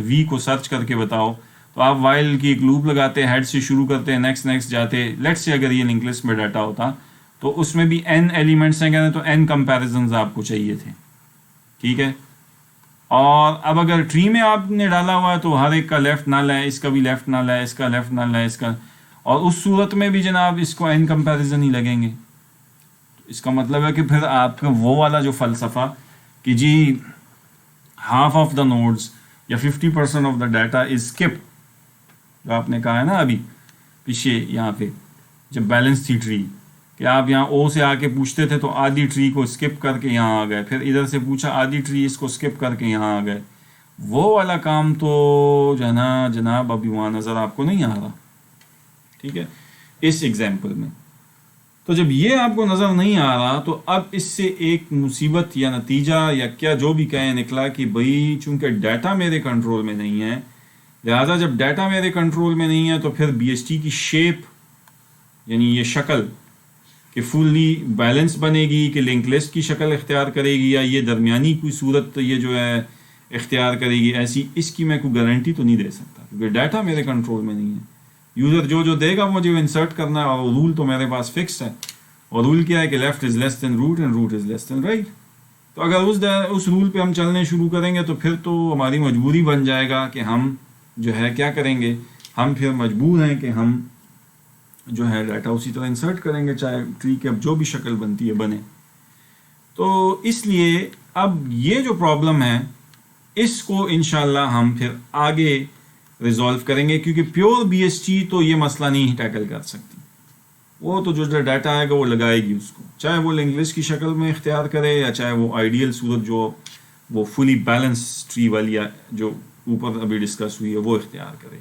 वी को सर्च करके बताओ, तो आप वाइल की एक लूप लगाते, हेड से शुरू करते, नेक्स्ट जाते। लेट्स से अगर ये लिंक लिस्ट में डाटा होता तो उसमें भी n एलिमेंट्स हैं, कहते तो n कंपैरिजन्स आपको चाहिए थे, ठीक है। और अब अगर ट्री में आपने डाला हुआ है तो हर एक का लेफ्ट नल है, इसका भी लेफ्ट नल है, इसका लेफ्ट नल है, इसका, और उस सूरत में भी जनाब इसको n कंपैरिजन ही लगेंगे। इसका मतलब है कि फिर आपका वो वाला जो फ़लसफ़ा कि जी हाफ ऑफ द नोड्स या 50% of the data is skip, जो आपने कहा है ना अभी पीछे यहाँ पे जब बैलेंस थी ट्री, कि आप यहाँ ओ से आके पूछते थे तो आधी ट्री को स्किप करके यहाँ आ गए, फिर इधर से पूछा आधी ट्री इसको स्किप करके यहाँ आ गए, वो वाला काम तो जो है ना जनाब अभी वहाँ नज़र आपको नहीं आ रहा, ठीक है, इस एग्जाम्पल में। तो जब ये आपको नज़र नहीं आ रहा तो अब इससे एक मुसीबत या नतीजा या क्या जो भी कहें निकला कि भाई चूंकि डाटा मेरे कंट्रोल में नहीं है, लिहाजा जब डाटा मेरे कंट्रोल में नहीं है तो फिर BST की शेप यानी ये शक्ल कि फुल्ली बैलेंस बनेगी कि लिंक लिस्ट की शक्ल इख्तियार करेगी या ये दरमियानी कोई सूरत ये जो है इख्तियार करेगी, ऐसी इसकी मैं कोई गारंटी तो नहीं दे सकता क्योंकि डाटा मेरे कंट्रोल में नहीं है। यूज़र जो देगा मुझे इंसर्ट करना है और रूल तो मेरे पास फिक्स है, और रूल क्या है कि left is less than root and root is less than right. तो अगर उस रूल पे हम चलने शुरू करेंगे तो फिर तो हमारी मजबूरी बन जाएगा कि हम जो है क्या करेंगे, हम फिर मजबूर हैं कि हम जो है डाटा उसी तरह इंसर्ट करेंगे चाहे ट्री की अब जो भी शक्ल बनती है बने। तो इसलिए अब ये जो प्रॉब्लम है इसको इंशाल्लाह हम फिर आगे रिजॉल्व करेंगे, क्योंकि प्योर BST तो ये मसला नहीं टैकल कर सकती, वो तो जो डाटा आएगा वो लगाएगी उसको, चाहे वो लिंक लिस्ट की शक्ल में इख्तियार करे या चाहे वो आइडियल सूरत जो वो फुली बैलेंस ट्री वाली या जो ऊपर अभी डिस्कस हुई है वो इख्तियार करे।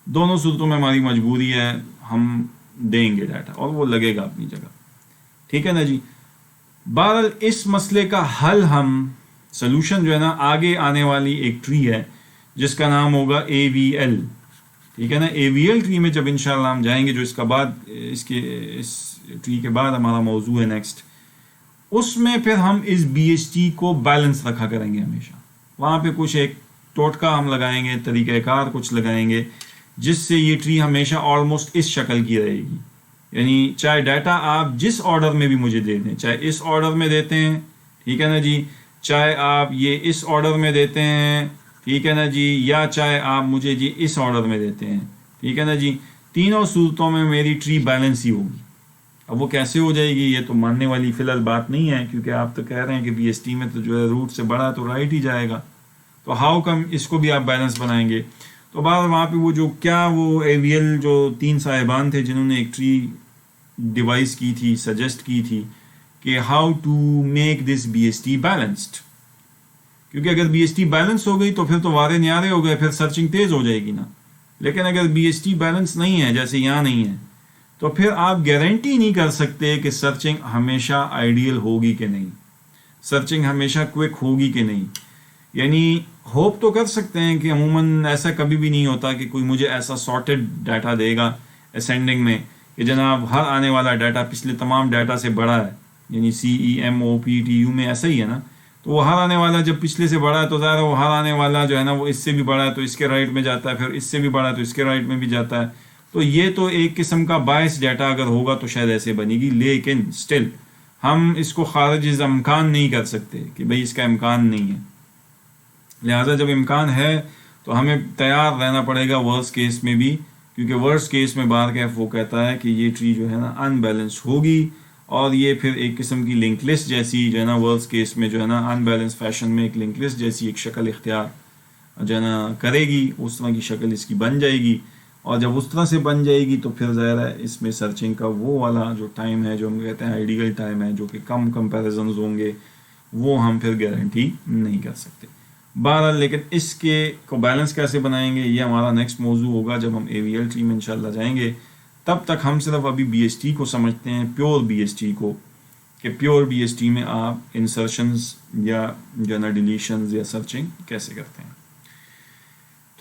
दोनों सूरतों में हमारी मजबूरी है, हम देंगे डाटा और वो लगेगा अपनी जगह, ठीक है ना जी। बहरहाल इस मसले का हल हम सलूशन जो है ना आगे आने वाली एक ट्री है जिसका नाम होगा AVL, ठीक है ना। AVL ट्री में जब इंशाल्लाह हम जाएंगे, जो इसका बाद इस ट्री के बाद हमारा मौजू है नेक्स्ट, उसमें फिर हम इस BST को बैलेंस रखा करेंगे हमेशा। वहाँ पे कुछ एक टोटका हम लगाएंगे, तरीक़ाकार कुछ लगाएंगे जिससे ये ट्री हमेशा ऑलमोस्ट इस शक्ल की रहेगी, यानी चाहे डाटा आप जिस ऑर्डर में भी मुझे दे दें, चाहे इस ऑर्डर में देते हैं, ठीक है ना जी, चाहे आप ये इस ऑर्डर में देते हैं, ठीक है ना जी, या चाहे आप मुझे जी इस ऑर्डर में देते हैं, ठीक है ना जी, तीनों सूरतों में मेरी ट्री बैलेंस ही होगी। अब वो कैसे हो जाएगी ये तो मानने वाली फ़िलहाल बात नहीं है, क्योंकि आप तो कह रहे हैं कि BST में तो जो है रूट से बड़ा तो राइट ही जाएगा, तो हाउ कम इसको भी आप बैलेंस बनाएंगे। तो बाद वहाँ पे वो जो क्या वो AVL जो 3 साहिबान थे जिन्होंने एक ट्री डिवाइस की थी, सजेस्ट की थी कि how to make this BST balanced, क्योंकि अगर BST बैलेंस हो गई तो फिर तो वारे न्यारे हो गए, फिर सर्चिंग तेज़ हो जाएगी ना। लेकिन अगर BST बैलेंस नहीं है, जैसे यहाँ नहीं है, तो फिर आप गारंटी नहीं कर सकते कि सर्चिंग हमेशा आइडियल होगी कि नहीं, सर्चिंग हमेशा क्विक होगी कि नहीं। यानी होप तो कर सकते हैं कि अमूमन ऐसा कभी भी नहीं होता कि कोई मुझे ऐसा सॉर्टेड डाटा देगा असेंडिंग में कि जनाब हर आने वाला डाटा पिछले तमाम डाटा से बड़ा है, यानी CEMOPTU में ऐसा ही है ना। तो वो हर आने वाला जब पिछले से बड़ा है तो ज़्यादा वो हर आने वाला जो है ना वो इससे भी बड़ा है तो इसके राइट में जाता है, फिर इससे भी बड़ा है तो इसके राइट में भी जाता है। तो ये तो एक किस्म का बायस डाटा अगर होगा तो शायद ऐसे बनेगी, लेकिन स्टिल हम इसको खारिज इम्कान नहीं कर सकते कि भाई इसका इम्कान नहीं है। लिहाजा जब इम्कान है तो हमें तैयार रहना पड़ेगा वर्स्ट केस में भी, क्योंकि वर्स्ट केस में बार कैफ वो कहता है कि ये ट्री जो है ना अनबैलेंस्ड होगी और ये फिर एक किस्म की लिंक लिस्ट जैसी जो है ना वर्स्ट केस में जो है ना अनबैलेंस फैशन में एक लिंक लिस्ट जैसी एक शक्ल इख्तियार जो है ना करेगी, उस तरह की शक्ल इसकी बन जाएगी। और जब उस तरह से बन जाएगी तो फिर ज़ाहिर है इसमें सर्चिंग का वो वाला जो टाइम है जो हम कहते हैं आइडियल टाइम है, जो कि कम कंपैरिजन्स होंगे, वो हम फिर गारंटी नहीं कर सकते। बहरहाल लेकिन इसके को बैलेंस कैसे बनाएंगे ये हमारा नेक्स्ट मौजू होगा जब हम AVL ट्री में इंशाल्लाह जाएंगे। तब तक हम सिर्फ अभी BST को समझते हैं, प्योर BST को, कि प्योर BST में आप इंसर्शंस या जो ना डिलीशंस या सर्चिंग कैसे करते हैं।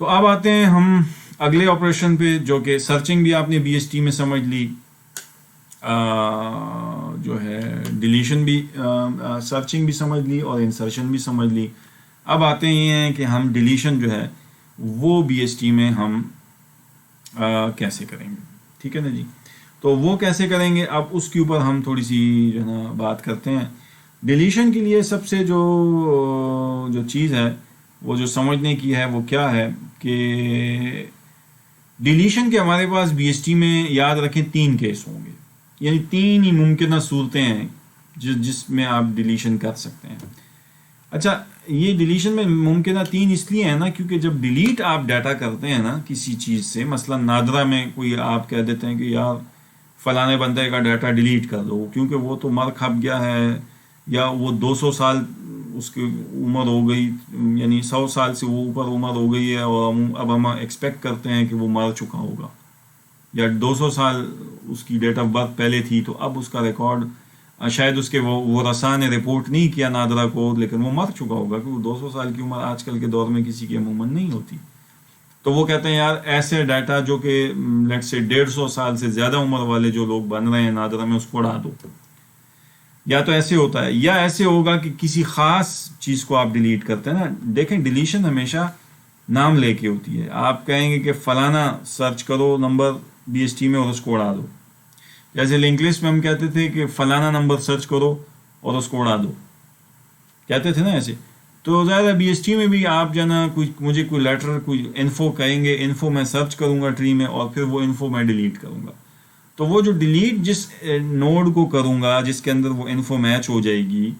तो अब आते हैं हम अगले ऑपरेशन पे, जो कि सर्चिंग भी आपने BST में समझ ली, جو ہے ڈیلیشن بھی سرچنگ بھی سمجھ لی اور انسرشن بھی سمجھ لی. اب آتے یہ ہیں کہ ہم ڈیلیشن جو ہے وہ بی ایس ٹی میں ہم کیسے کریں گے. ٹھیک ہے نا جی. تو وہ کیسے کریں گے اب اس کے اوپر ہم تھوڑی سی جو ہے نا بات کرتے ہیں. ڈیلیشن کے لیے سب سے جو چیز ہے وہ جو سمجھنے کی ہے وہ کیا ہے کہ ڈیلیشن کے ہمارے پاس بی ایس ٹی میں یاد رکھیں 3 کیس ہوں گے, یعنی 3 ہی ممکنہ صورتیں ہیں جس میں آپ ڈیلیشن کر سکتے ہیں. اچھا, یہ ڈیلیشن میں ممکنہ 3 اس لیے ہیں نا کیونکہ جب ڈیلیٹ آپ ڈیٹا کرتے ہیں نا کسی چیز سے, مثلا نادرا میں کوئی آپ کہہ دیتے ہیں کہ یار فلانے بندے کا ڈیٹا ڈیلیٹ کر دو کیونکہ وہ تو مر کھپ گیا ہے, یا وہ 200 سال اس کی عمر ہو گئی, یعنی 100 سال سے وہ اوپر عمر ہو گئی ہے اور اب ہم ایکسپیکٹ کرتے ہیں کہ وہ مر چکا ہوگا, یا 200 سال اس کی ڈیٹ آف برتھ پہلے تھی تو اب اس کا ریکارڈ شاید اس کے وہ رسا نے رپورٹ نہیں کیا نادرا کو, لیکن وہ مر چکا ہوگا کیونکہ 200 سال کی عمر آج کل کے دور میں کسی کی عموماً نہیں ہوتی. تو وہ کہتے ہیں یار ایسے ڈیٹا جو کہ لیٹ سے 150 سال سے زیادہ عمر والے جو لوگ بن رہے ہیں نادرا میں اس کو اڑا دو. یا تو ایسے ہوتا ہے, یا ایسے ہوگا کہ کسی خاص چیز کو آپ ڈیلیٹ کرتے ہیں نا. دیکھیں ڈیلیشن ہمیشہ نام لے کے ہوتی ہے. آپ کہیں گے کہ فلانا سرچ کرو نمبر بی ایس ٹی میں اور اس کو اڑا دو, جیسے لنک لسٹ میں ہم کہتے تھے کہ فلانا نمبر سرچ کرو اور اس کو اڑا دو, کہتے تھے نا ایسے. تو زیادہ بی ایس ٹی میں بھی آپ جو ہے نا مجھے کوئی لیٹر کوئی انفو کہیں گے, انفو میں سرچ کروں گا ٹری میں اور پھر وہ انفو میں ڈیلیٹ کروں گا. تو وہ جو ڈیلیٹ جس نوڈ کو کروں گا جس کے اندر وہ انفو میچ ہو جائے گی,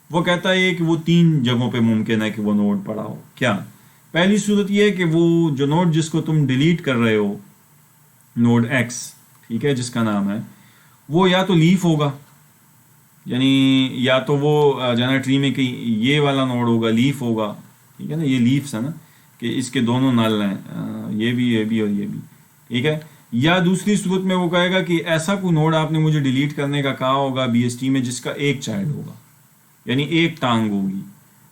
وہ کہتا ہے کہ وہ 3 جگہوں پہ ممکن ہے کہ وہ نوڈ پڑا ہو. کیا پہلی صورت یہ ہے کہ وہ جو نوڈ جس کو تم ڈیلیٹ کر رہے ہو, نوڈ ایکس, ٹھیک ہے, جس کا نام ہے, وہ یا تو لیف ہوگا, یعنی یا تو وہ جو ہے ٹری میں کہیں یہ والا نوڈ ہوگا, لیف ہوگا. ٹھیک ہے نا, یہ لیفس ہے نا کہ اس کے دونوں نل ہیں, یہ بھی اور یہ بھی. ٹھیک ہے. یا دوسری صورت میں وہ کہے گا کہ ایسا کوئی نوڈ آپ نے مجھے ڈیلیٹ کرنے کا کہا ہوگا بی ایس ٹی میں جس کا ایک چائلڈ ہوگا, یعنی ایک ٹانگ ہوگی.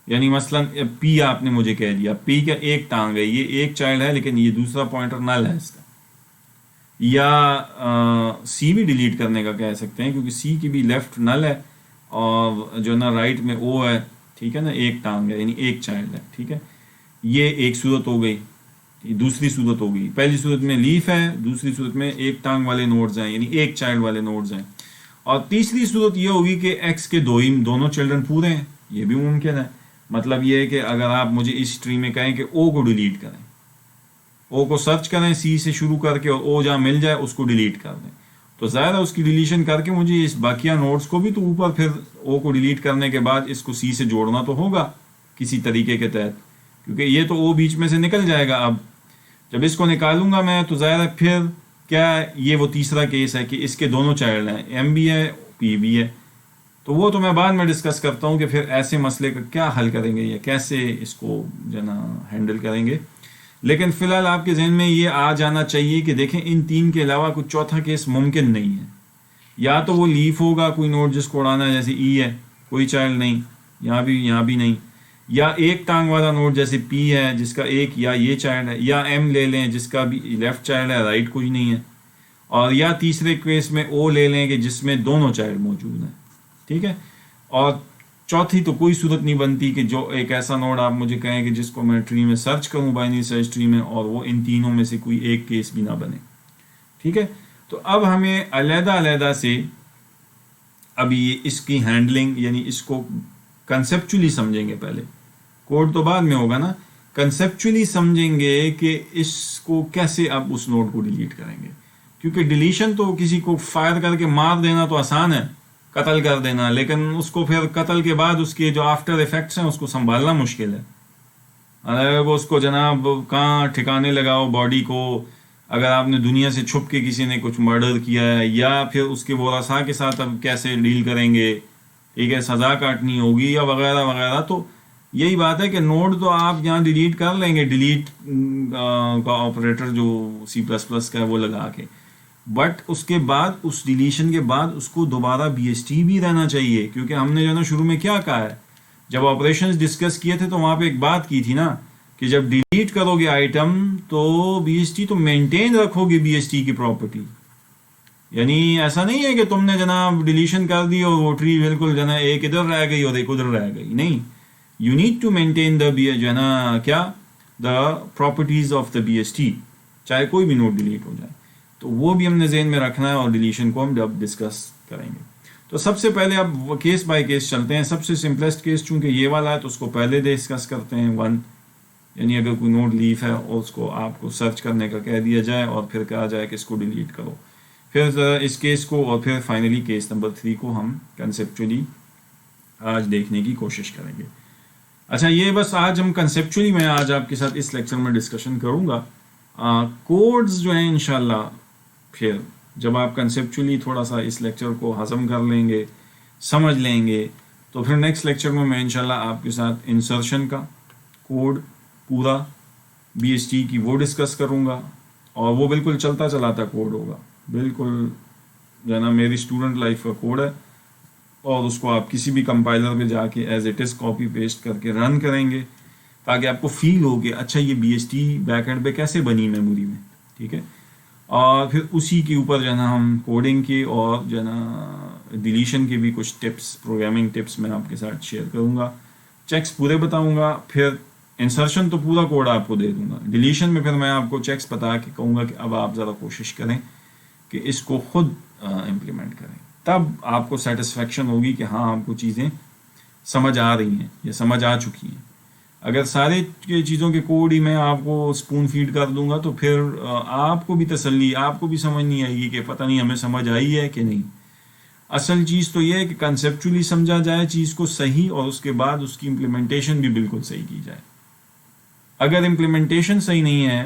یعنی مثلا پی آپ نے مجھے کہہ دیا پی کا ایک ٹانگ ہے, یہ ایک چائلڈ ہے لیکن یہ دوسرا پوائنٹر نل ہے اس کا. یا سی بھی ڈیلیٹ کرنے کا کہہ سکتے ہیں کیونکہ سی کی بھی لیفٹ نل ہے اور جو نا رائٹ میں او ہے. ٹھیک ہے نا, ایک ٹانگ ہے یعنی ایک چائلڈ ہے. ٹھیک ہے, یہ ایک صورت ہو گئی. دوسری صورت ہو گئی, پہلی صورت میں لیف ہے, دوسری صورت میں ایک ٹانگ والے نوڈز ہیں یعنی ایک چائلڈ والے نوڈز ہیں. اور تیسری صورت یہ ہوگی کہ ایکس کے دونوں چلڈرن پورے ہیں, یہ بھی ممکن ہے. مطلب یہ ہے کہ اگر آپ مجھے اس ٹری میں کہیں کہ او کو ڈیلیٹ کریں, او کو سرچ کریں سی سے شروع کر کے اور او جہاں مل جائے اس کو ڈیلیٹ کر دیں, تو ظاہر ہے اس کی ڈیلیشن کر کے مجھے اس باقیہ نوڈز کو بھی تو اوپر پھر او کو ڈیلیٹ کرنے کے بعد اس کو سی سے جوڑنا تو ہوگا کسی طریقے کے تحت, کیونکہ یہ تو او بیچ میں سے نکل جائے گا. اب جب اس کو نکالوں گا میں تو ظاہر ہے پھر کیا ہے, یہ وہ تیسرا کیس ہے کہ اس کے دونوں چائلڈ ہیں, ایم بھی ہے پی بھی ہے. تو وہ تو میں بعد میں ڈسکس کرتا ہوں کہ پھر ایسے مسئلے کا کیا حل کریں گے یا کیسے اس کو جو ہے نا ہینڈل کریں گے. لیکن فی الحال آپ کے ذہن میں یہ آ جانا چاہیے کہ دیکھیں ان 3 کے علاوہ کوئی چوتھا کیس ممکن نہیں ہے. یا تو وہ لیف ہوگا کوئی نوڈ جس کو اڑانا ہے, جیسے ای ہے, کوئی چائلڈ نہیں, یہاں بھی نہیں. یا ایک ٹانگ والا نوڈ جیسے پی ہے جس کا ایک یا یہ چائلڈ ہے, یا ایم لے لیں جس کا بھی لیفٹ چائلڈ ہے رائٹ کوئی نہیں ہے. اور یا تیسرے کیس میں او لے لیں کہ جس میں دونوں چائلڈ موجود ہیں. ٹھیک ہے. اور چوتھی تو کوئی صورت نہیں بنتی کہ جو ایک ایسا نوڈ آپ مجھے کہیں کہ جس کو میں ٹری میں سرچ کروں بائنری سرچ ٹری میں اور وہ ان تینوں میں سے کوئی ایک کیس بھی نہ بنے. ٹھیک ہے. تو اب ہمیں علیحدہ سے ابھی اس کی ہینڈلنگ یعنی اس کو کنسیپچولی سمجھیں گے, پہلے کوڈ تو بعد میں ہوگا نا, کنسیپچولی سمجھیں گے کہ اس کو کیسے اب اس نوڈ کو ڈیلیٹ کریں گے. کیونکہ ڈیلیشن تو کسی کو فائر کر کے مار دینا تو آسان ہے, قتل کر دینا, لیکن اس کو پھر قتل کے بعد اس کے جو آفٹر ایفیکٹس ہیں اس کو سنبھالنا مشکل ہے. اگر اس کو جناب کہاں ٹھکانے لگاؤ باڈی کو, اگر آپ نے دنیا سے چھپ کے کسی نے کچھ مرڈر کیا ہے, یا پھر اس کے ورثاء کے ساتھ اب کیسے ڈیل کریں گے, ٹھیک ہے, سزا کاٹنی ہوگی یا وغیرہ وغیرہ. تو یہی بات ہے کہ نوڈ تو آپ یہاں ڈیلیٹ کر لیں گے, ڈیلیٹ کا آپریٹر جو C++ کا ہے وہ لگا کے, بٹ اس کے بعد اس ڈیلیشن کے بعد اس کو دوبارہ بی ایس ٹی بھی رہنا چاہیے. کیونکہ ہم نے جو ہے نا شروع میں کیا کہا ہے, جب آپریشنز ڈسکس کیے تھے تو وہاں پہ ایک بات کی تھی نا کہ جب ڈیلیٹ کرو گے آئٹم تو بی ایس ٹی تو مینٹین رکھو گے بی ایس ٹی کی پراپرٹی. یعنی ایسا نہیں ہے کہ تم نے جناب ڈیلیشن کر دی اور وہ ٹری بالکل جو ہے نا ایک ادھر رہ گئی اور ایک ادھر رہ گئی. نہیں, you need to maintain the جو ہے نا کیا the properties of the B S T, چاہے کوئی بھی نوٹ ڈیلیٹ ہو جائے. تو وہ بھی ہم نے ذہن میں رکھنا ہے اور ڈیلیشن کو ہم جب ڈسکس کریں گے. تو سب سے پہلے اب کیس بائی کیس چلتے ہیں. سب سے سمپلسٹ کیس چونکہ یہ والا ہے تو اس کو پہلے ڈسکس کرتے ہیں. 1 یعنی اگر کوئی نوٹ لیف ہے اور اس کو آپ کو سرچ کرنے کا کہہ دیا جائے اور پھر کہا جائے کہ اس کو ڈیلیٹ کرو, پھر اس کیس کو اور پھر فائنلی کیس نمبر 3 کو ہم کنسیپچولی آج دیکھنے کی کوشش کریں گے. اچھا, یہ بس آج ہم کنسیپچولی میں آج آپ کے ساتھ اس لیکچر میں ڈسکشن کروں گا. کوڈز جو ہیں انشاءاللہ پھر جب آپ کنسیپچولی تھوڑا سا اس لیکچر کو ہضم کر لیں گے, سمجھ لیں گے, تو پھر نیکسٹ لیکچر میں انشاءاللہ آپ کے ساتھ انسرشن کا کوڈ پورا بی ایس ٹی کی وہ ڈسکس کروں گا. اور وہ بالکل چلتا چلاتا کوڈ ہوگا, بالکل جو ہے نا میری اسٹوڈنٹ لائف کا کوڈ ہے, اور اس کو آپ کسی بھی کمپائلر پہ جا کے as it is copy paste کر کے رن کریں گے تاکہ آپ کو فیل ہو کہ اچھا یہ be S T back and پہ کیسے بنی میموری میں. ٹھیک ہے, اور پھر اسی کے اوپر جو ہے نا ہم کوڈنگ کے اور جو ہے نا ڈیلیشن کے بھی کچھ ٹپس, پروگرامنگ ٹپس میں آپ کے ساتھ شیئر کروں گا. چیکس پورے بتاؤں گا, پھر انسرشن تو پورا کوڈ آپ کو دے دوں گا. ڈیلیشن میں پھر میں آپ کو چیکس بتا کے کہوں گا کہ اب آپ ذرا کوشش کریں کہ اس کو خود امپلیمنٹ کریں, تب آپ کو سیٹسفیکشن ہوگی کہ ہاں آپ کو چیزیں سمجھ آ رہی ہیں یا سمجھ آ چکی ہیں. اگر سارے چیزوں کے کوڈ ہی میں آپ کو اسپون فیڈ کر دوں گا تو پھر آپ کو بھی تسلی, آپ کو بھی سمجھ نہیں آئے گی کہ پتہ نہیں ہمیں سمجھ آئی ہے کہ نہیں. اصل چیز تو یہ ہے کہ کنسیپچولی سمجھا جائے چیز کو صحیح, اور اس کے بعد اس کی امپلیمنٹیشن بھی بالکل صحیح کی جائے. اگر امپلیمنٹیشن صحیح نہیں ہے,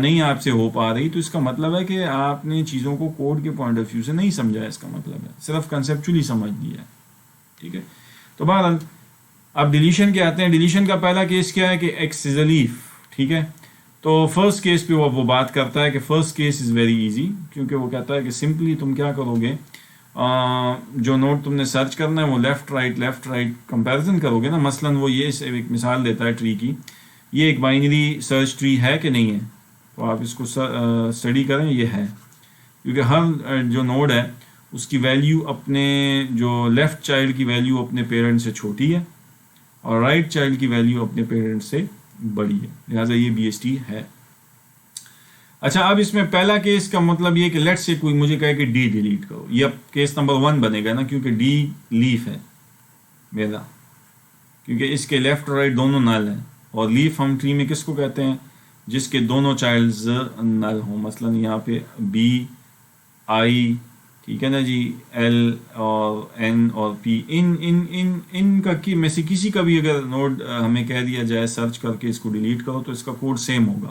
نہیں آپ سے ہو پا رہی, تو اس کا مطلب ہے کہ آپ نے چیزوں کو کوڈ کے پوائنٹ آف ویو سے نہیں سمجھا ہے. اس کا مطلب ہے صرف کنسیپچولی سمجھ لیا ہے. ٹھیک ہے, تو بہرحال اب ڈیلیشن کے آتے ہیں. ڈیلیشن کا پہلا کیس کیا ہے کہ ایکس از اے لیف. ٹھیک ہے, تو فرسٹ کیس پہ وہ بات کرتا ہے کہ first case is very easy, کیونکہ وہ کہتا ہے کہ سمپلی تم کیا کرو گے, جو نوٹ تم نے سرچ کرنا ہے وہ لیفٹ رائٹ کمپیریزن کرو گے نا. مثلا وہ یہ ایک مثال دیتا ہے ٹری کی, یہ ایک بائنری سرچ ٹری ہے کہ نہیں ہے, تو آپ اس کو اسٹڈی کریں. یہ ہے, کیونکہ ہر جو نوڈ ہے اس کی ویلیو اپنے جو لیفٹ چائلڈ کی ویلیو اپنے پیرنٹ سے چھوٹی ہے اور رائٹ چائلڈ کی ویلیو اپنے پیرنٹ سے بڑی ہے, لہٰذا یہ بی ایس ٹی ہے. اچھا, اب اس میں پہلا کیس کا مطلب یہ کہ لیٹ سے کوئی مجھے کہے کہ ڈی ڈیلیٹ کرو, یہ اب کیس نمبر 1 بنے گا نا, کیونکہ ڈی لیف ہے میرا, کیونکہ اس کے لیفٹ اور رائٹ دونوں نل ہیں. اور لیف ہم ٹری میں کس کو کہتے ہیں, جس کے دونوں چائلڈز نل ہوں. مثلا یہاں پہ بی آئی, ٹھیک ہے نا جی, ایل اور این اور پی, ان کا میں سے کسی کا بھی اگر نوڈ ہمیں کہہ دیا جائے سرچ کر کے اس کو ڈیلیٹ کرو تو اس کا کوڈ سیم ہوگا.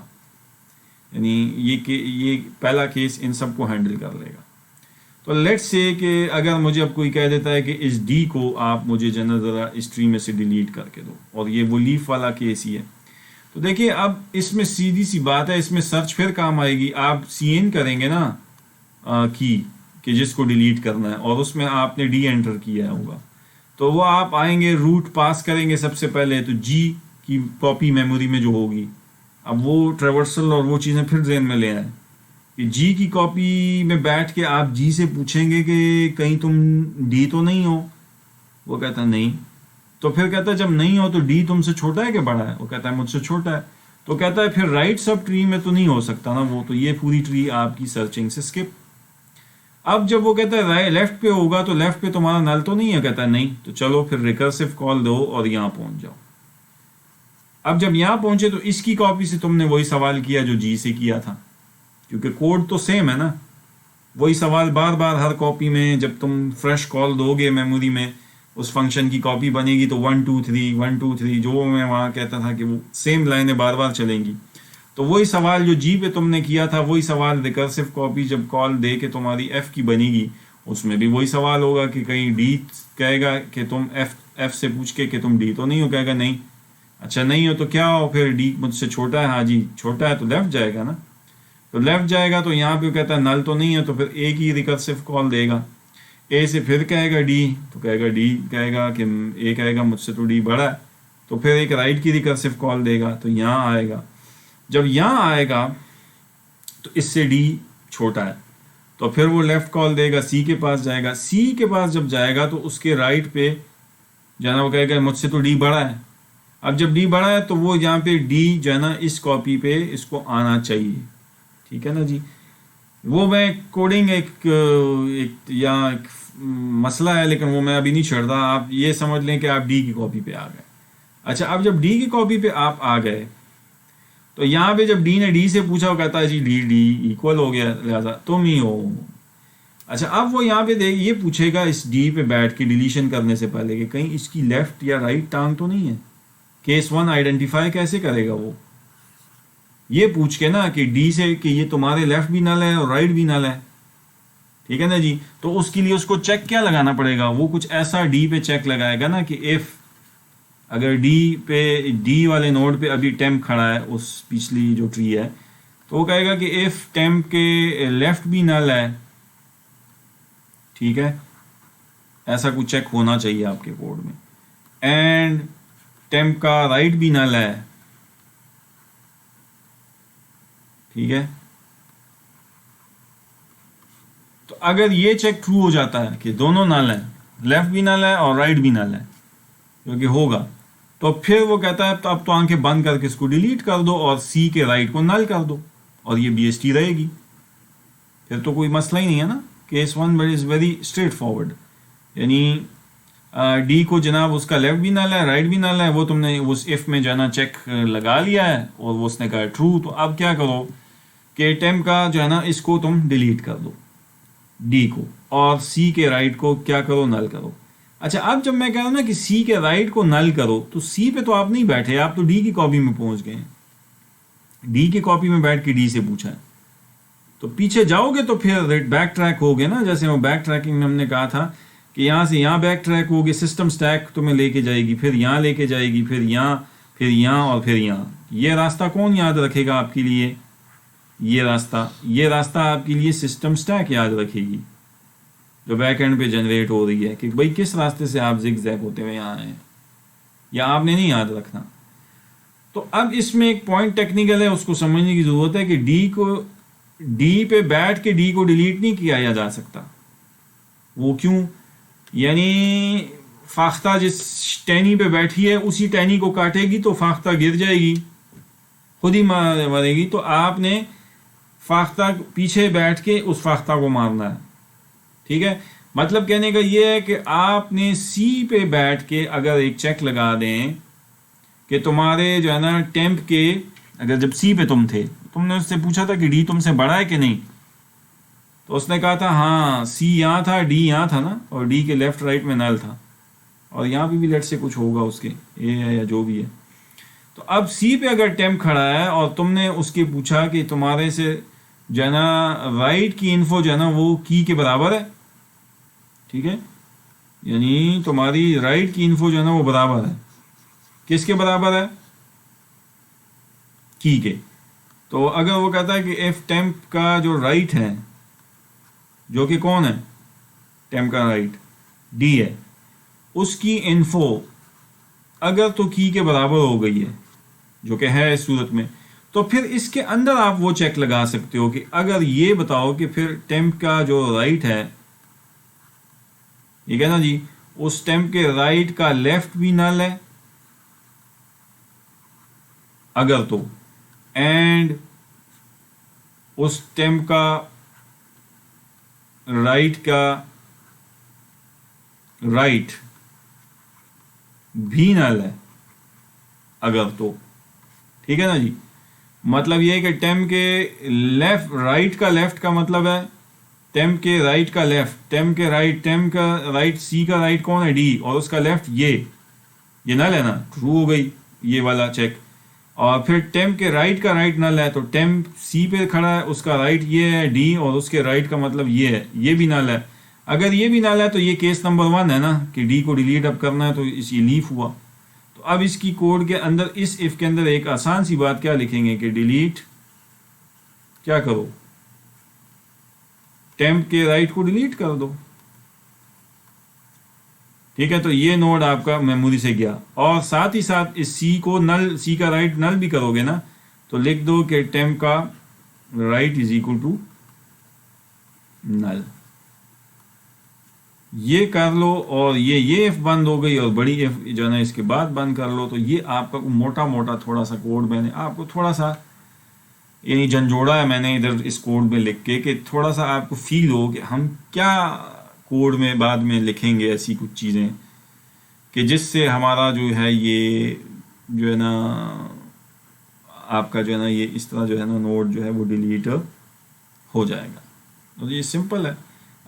یعنی یہ پہلا کیس ان سب کو ہینڈل کر لے گا. تو لیٹ سے کہ اگر مجھے اب کوئی کہہ دیتا ہے کہ اس ڈی کو آپ مجھے جنرل ذرا اس ٹری میں سے ڈیلیٹ کر کے دو, اور یہ وہ لیف والا کیس ہی ہے, تو دیکھیے اب اس میں سیدھی سی بات ہے, اس میں سرچ پھر کام آئے گی. آپ سی این کریں گے نا کی کہ جس کو ڈیلیٹ کرنا ہے, اور اس میں آپ نے ڈی انٹر کیا ہوگا, تو وہ آپ آئیں گے روٹ پاس کریں گے سب سے پہلے, تو جی کی کاپی میموری میں جو ہوگی, اب وہ ٹریورسل اور وہ چیزیں پھر ذہن میں لے آئیں کہ جی کی کاپی میں بیٹھ کے آپ جی سے پوچھیں گے کہ کہیں تم ڈی تو نہیں ہو, وہ کہتا ہے نہیں, تو پھر کہتا ہے جب نہیں ہو تو ڈی تم سے چھوٹا ہے کہ بڑا ہے, وہ کہتا ہے مجھ سے چھوٹا ہے, تو کہتا ہے پھر رائٹ سب ٹری میں تو نہیں ہو سکتا نا وہ, تو یہ پوری ٹری آپ کی سرچنگ سے اسکپ. اب جب وہ کہتا ہے لیفٹ پہ ہوگا تو لیفٹ پہ تمہارا نل تو نہیں ہے, کہتا ہے نہیں, تو چلو پھر ریکرسو کال دو اور یہاں پہنچ جاؤ. اب جب یہاں پہنچے تو اس کی کاپی سے تم نے وہی سوال کیا جو جی سے کیا تھا, کیونکہ کوڈ تو سیم ہے نا, وہی سوال بار بار ہر کاپی میں جب تم فریش کال دو گے میموری میں, اس فنکشن کی کاپی بنے گی تو 1 2 3 1 2 3 جو میں وہاں کہتا تھا کہ وہ سیم لائنیں بار بار چلیں گی, تو وہی سوال جو جی پہ تم نے کیا تھا وہی سوال ریکرسو کاپی جب کال دے کے تمہاری ایف کی بنے گی, اس میں بھی وہی سوال ہوگا کہ کہیں ڈی کہے گا کہ تم ایف سے پوچھ کے کہ تم ڈی تو نہیں ہو, کہے گا نہیں, اچھا نہیں ہو تو کیا ہو, پھر ڈی مجھ سے چھوٹا ہے, ہاں جی چھوٹا ہے, تو لیفٹ جائے گا نا, تو لیفٹ جائے گا تو یہاں پہ کہتا ہے نل تو نہیں ہے, تو پھر اے کی ریکرسو کال دے گا, اے سے پھر کہے گا ڈی, تو کہے گا ڈی کہے گا کہ اے کہے گا مجھ سے تو ڈی بڑا ہے, تو پھر ایک رائٹ کی ریکرسو کال دے گا, تو یہاں آئے گا, جب یہاں آئے گا تو اس سے ڈی چھوٹا ہے, تو پھر وہ لیفٹ کال دے گا, سی کے پاس جائے گا. سی کے پاس جب جائے گا تو اس کے رائٹ پہ جو ہے نا وہ کہے گا مجھ سے تو ڈی بڑا ہے. اب جب ڈی بڑا ہے تو وہ یہاں پہ ڈی جو ہے نا اس کاپی پہ اس کو آنا چاہیے. ٹھیک ہے نا جی. وہ میں کوڈنگ ایک مسئلہ ہے, لیکن وہ میں ابھی نہیں چھڑ رہا. آپ یہ سمجھ لیں کہ آپ ڈی کی کاپی پہ آ گئے. اچھا, اب جب ڈی کی کاپی پہ آپ آ گئے تو یہاں پہ جب ڈی نے ڈی سے پوچھا, وہ کہتا ہے جی ڈی ڈی ایکول ہو گیا, لہٰذا تم ہی ہو. اچھا, اب وہ یہاں پہ یہ پوچھے گا اس ڈی پہ بیٹھ کے ڈیلیشن کرنے سے پہلے کہ کہیں اس کی لیفٹ یا رائٹ ٹانگ تو نہیں ہے. کیس 1 آئیڈینٹیفائی کیسے کرے گا وہ؟ یہ پوچھ کے نا کہ ڈی سے کہ یہ تمہارے لیفٹ بھی نل ہے اور رائٹ بھی نل ہے. ٹھیک ہے نا جی. تو اس کے لیے اس کو چیک کیا لگانا پڑے گا؟ وہ کچھ ایسا ڈی پہ چیک لگائے گا نا کہ ایف اگر ڈی والے نوڈ پہ ابھی ٹیمپ کھڑا ہے اس پچھلی جو ٹری ہے, تو وہ کہے گا کہ ایف ٹیمپ کے لیفٹ بھی نل ہے. ٹھیک ہے, ایسا کچھ چیک ہونا چاہیے آپ کے کوڈ میں. اینڈ ٹیمپ کا رائٹ بھی نل ہے. ٹھیک ہے, تو اگر یہ چیک ٹرو ہو جاتا ہے کہ دونوں نل ہیں, لیفٹ بھی نل ہے اور رائٹ بھی نل ہے, جو کہ ہوگا, تو پھر وہ کہتا ہے اب تو آنکھیں بند کر کے اس کو ڈیلیٹ کر دو اور سی کے رائٹ کو نل کر دو اور یہ بی ایس ٹی رہے گی. پھر تو کوئی مسئلہ ہی نہیں ہے نا. Case 1 is very straight forward. یعنی ڈی کو جناب اس کا لیفٹ بھی نل ہے رائٹ بھی نل ہے, وہ تم نے اس ایف میں جانا چیک لگا لیا ہے اور وہ اس نے کہا ٹرو. تو اب کیا کرو کہ ٹیمپ کا جو ہے نا اس کو تم ڈیلیٹ کر دو ڈی کو, اور سی کے رائٹ کو کیا کرو, نل کرو. اچھا, اب جب میں کہہ رہا ہوں نا کہ سی کے رائٹ کو نل کرو, تو سی پہ تو آپ نہیں بیٹھے, آپ تو ڈی کی کاپی میں پہنچ گئے ہیں. ڈی کی کاپی میں بیٹھ کے ڈی سے پوچھا ہے, تو پیچھے جاؤ گے تو پھر بیک ٹریک ہوگے نا. جیسے وہ بیک ٹریکنگ میں ہم نے کہا تھا کہ یہاں سے یہاں بیک ٹریک ہوگے, سسٹم اسٹیک تمہیں لے کے جائے گی, پھر یہاں لے کے جائے گی, پھر یہاں اور پھر یہاں. یہ راستہ کون یاد رکھے گا آپ کے لیے؟ یہ راستہ آپ کے لیے سسٹم اسٹیک یاد رکھے گی, جو بیک اینڈ پہ جنریٹ ہو رہی ہے کہ بھائی کس راستے سے آپ زگ زیگ ہوتے ہوئے یہاں آئے, یا آپ نے نہیں یاد رکھنا. تو اب اس میں ایک پوائنٹ ٹیکنیکل ہے, اس کو سمجھنے کی ضرورت ہے کہ ڈی پہ بیٹھ کے ڈی کو ڈیلیٹ نہیں کیا جا سکتا. وہ کیوں؟ یعنی فاختہ جس ٹہنی پہ بیٹھی ہے اسی ٹہنی کو کاٹے گی تو فاختہ گر جائے گی, خود ہی مرے گی. تو آپ نے فاختہ پیچھے بیٹھ کے اس فاختہ کو مارنا ہے. ٹھیک ہے, مطلب کہنے کا یہ ہے کہ آپ نے سی پہ بیٹھ کے اگر ایک چیک لگا دیں کہ تمہارے جو ہے نا ٹیمپ کے, اگر جب سی پہ تم تھے, تم نے اس سے پوچھا تھا کہ ڈی تم سے بڑا ہے کہ نہیں, تو اس نے کہا تھا ہاں سی یہاں تھا, ڈی یہاں تھا نا, اور ڈی کے لیفٹ رائٹ میں نل تھا, اور یہاں پہ بھی لیٹ سے کچھ ہوگا اس کے اے ہے یا جو بھی ہے. تو اب سی پہ اگر ٹیمپ کھڑا ہے اور تم نے اس کے پوچھا کہ تمہارے سے جو ہے نا رائٹ کی انفو جو ہے نا وہ کی کے برابر ہے. ٹھیک ہے, یعنی تمہاری رائٹ کی انفو جو ہے نا وہ برابر ہے, کس کے برابر ہے؟ کی کے. تو اگر وہ کہتا ہے کہ ایف ٹیمپ کا جو رائٹ ہے, جو کہ کون ہے, ٹیمپ کا رائٹ ڈی ہے, اس کی انفو اگر تو کی کے برابر ہو گئی ہے, جو کہ ہے اس صورت میں, تو پھر اس کے اندر آپ وہ چیک لگا سکتے ہو کہ اگر یہ بتاؤ کہ پھر ٹیمپ کا جو رائٹ ہے, یہ کہنا جی اس ٹیمپ کے رائٹ کا لیفٹ بھی نل ہے اگر تو, اینڈ اس ٹیمپ کا رائٹ بھی نل ہے اگر تو. ٹھیک ہے نا جی, مطلب یہ کہ ٹیمپ کے رائٹ کا لیفٹ کا مطلب ہے ٹیمپ کے رائٹ کا لیفٹ, ٹیمپ کا رائٹ, سی کا رائٹ کون ہے, ڈی, اور اس کا لیفٹ یہ نل ہے نا, ٹرو ہو گئی یہ والا چیک. اور پھر ٹیمپ کے رائٹ کا رائٹ نل ہے, تو ٹیمپ سی پہ کھڑا ہے, اس کا رائٹ یہ ہے ڈی, اور اس کے رائٹ کا مطلب یہ ہے, یہ بھی نل ہے. اگر یہ بھی نل ہے تو یہ کیس نمبر 1 ہے نا کہ ڈی کو ڈیلیٹ اب کرنا ہے, تو یہ لیف ہوا. تو اب اس کی کوڈ کے اندر, اس ایف کے اندر ایک آسان سی بات کیا لکھیں گے کہ ڈیلیٹ کیا کرو, ٹیمپ کے رائٹ کو ڈیلیٹ کر دو. ٹھیک ہے, تو یہ نوڈ آپ کا میموری سے گیا, اور ساتھ ہی ساتھ اس سی کو نل, سی کا رائٹ نل بھی کرو گے نا, تو لکھ دو کہ ٹیمپ کا رائٹ از اکول ٹو नल। ये कर लो और ये इफ बंद हो गई और बड़ी इफ जो है ना इसके बाद बंद कर लो। तो ये आपका मोटा मोटा थोड़ा सा कोड मैंने आपको थोड़ा सा यानी झंझोड़ा है मैंने इधर इस कोड में लिख के कि थोड़ा सा आपको फील हो कि हम क्या कोड में बाद में लिखेंगे ऐसी कुछ चीज़ें कि जिससे हमारा जो है ये जो है ना आपका जो है ना ये इस तरह जो है ना नोड जो है वो डिलीट हो जाएगा। तो ये सिंपल है।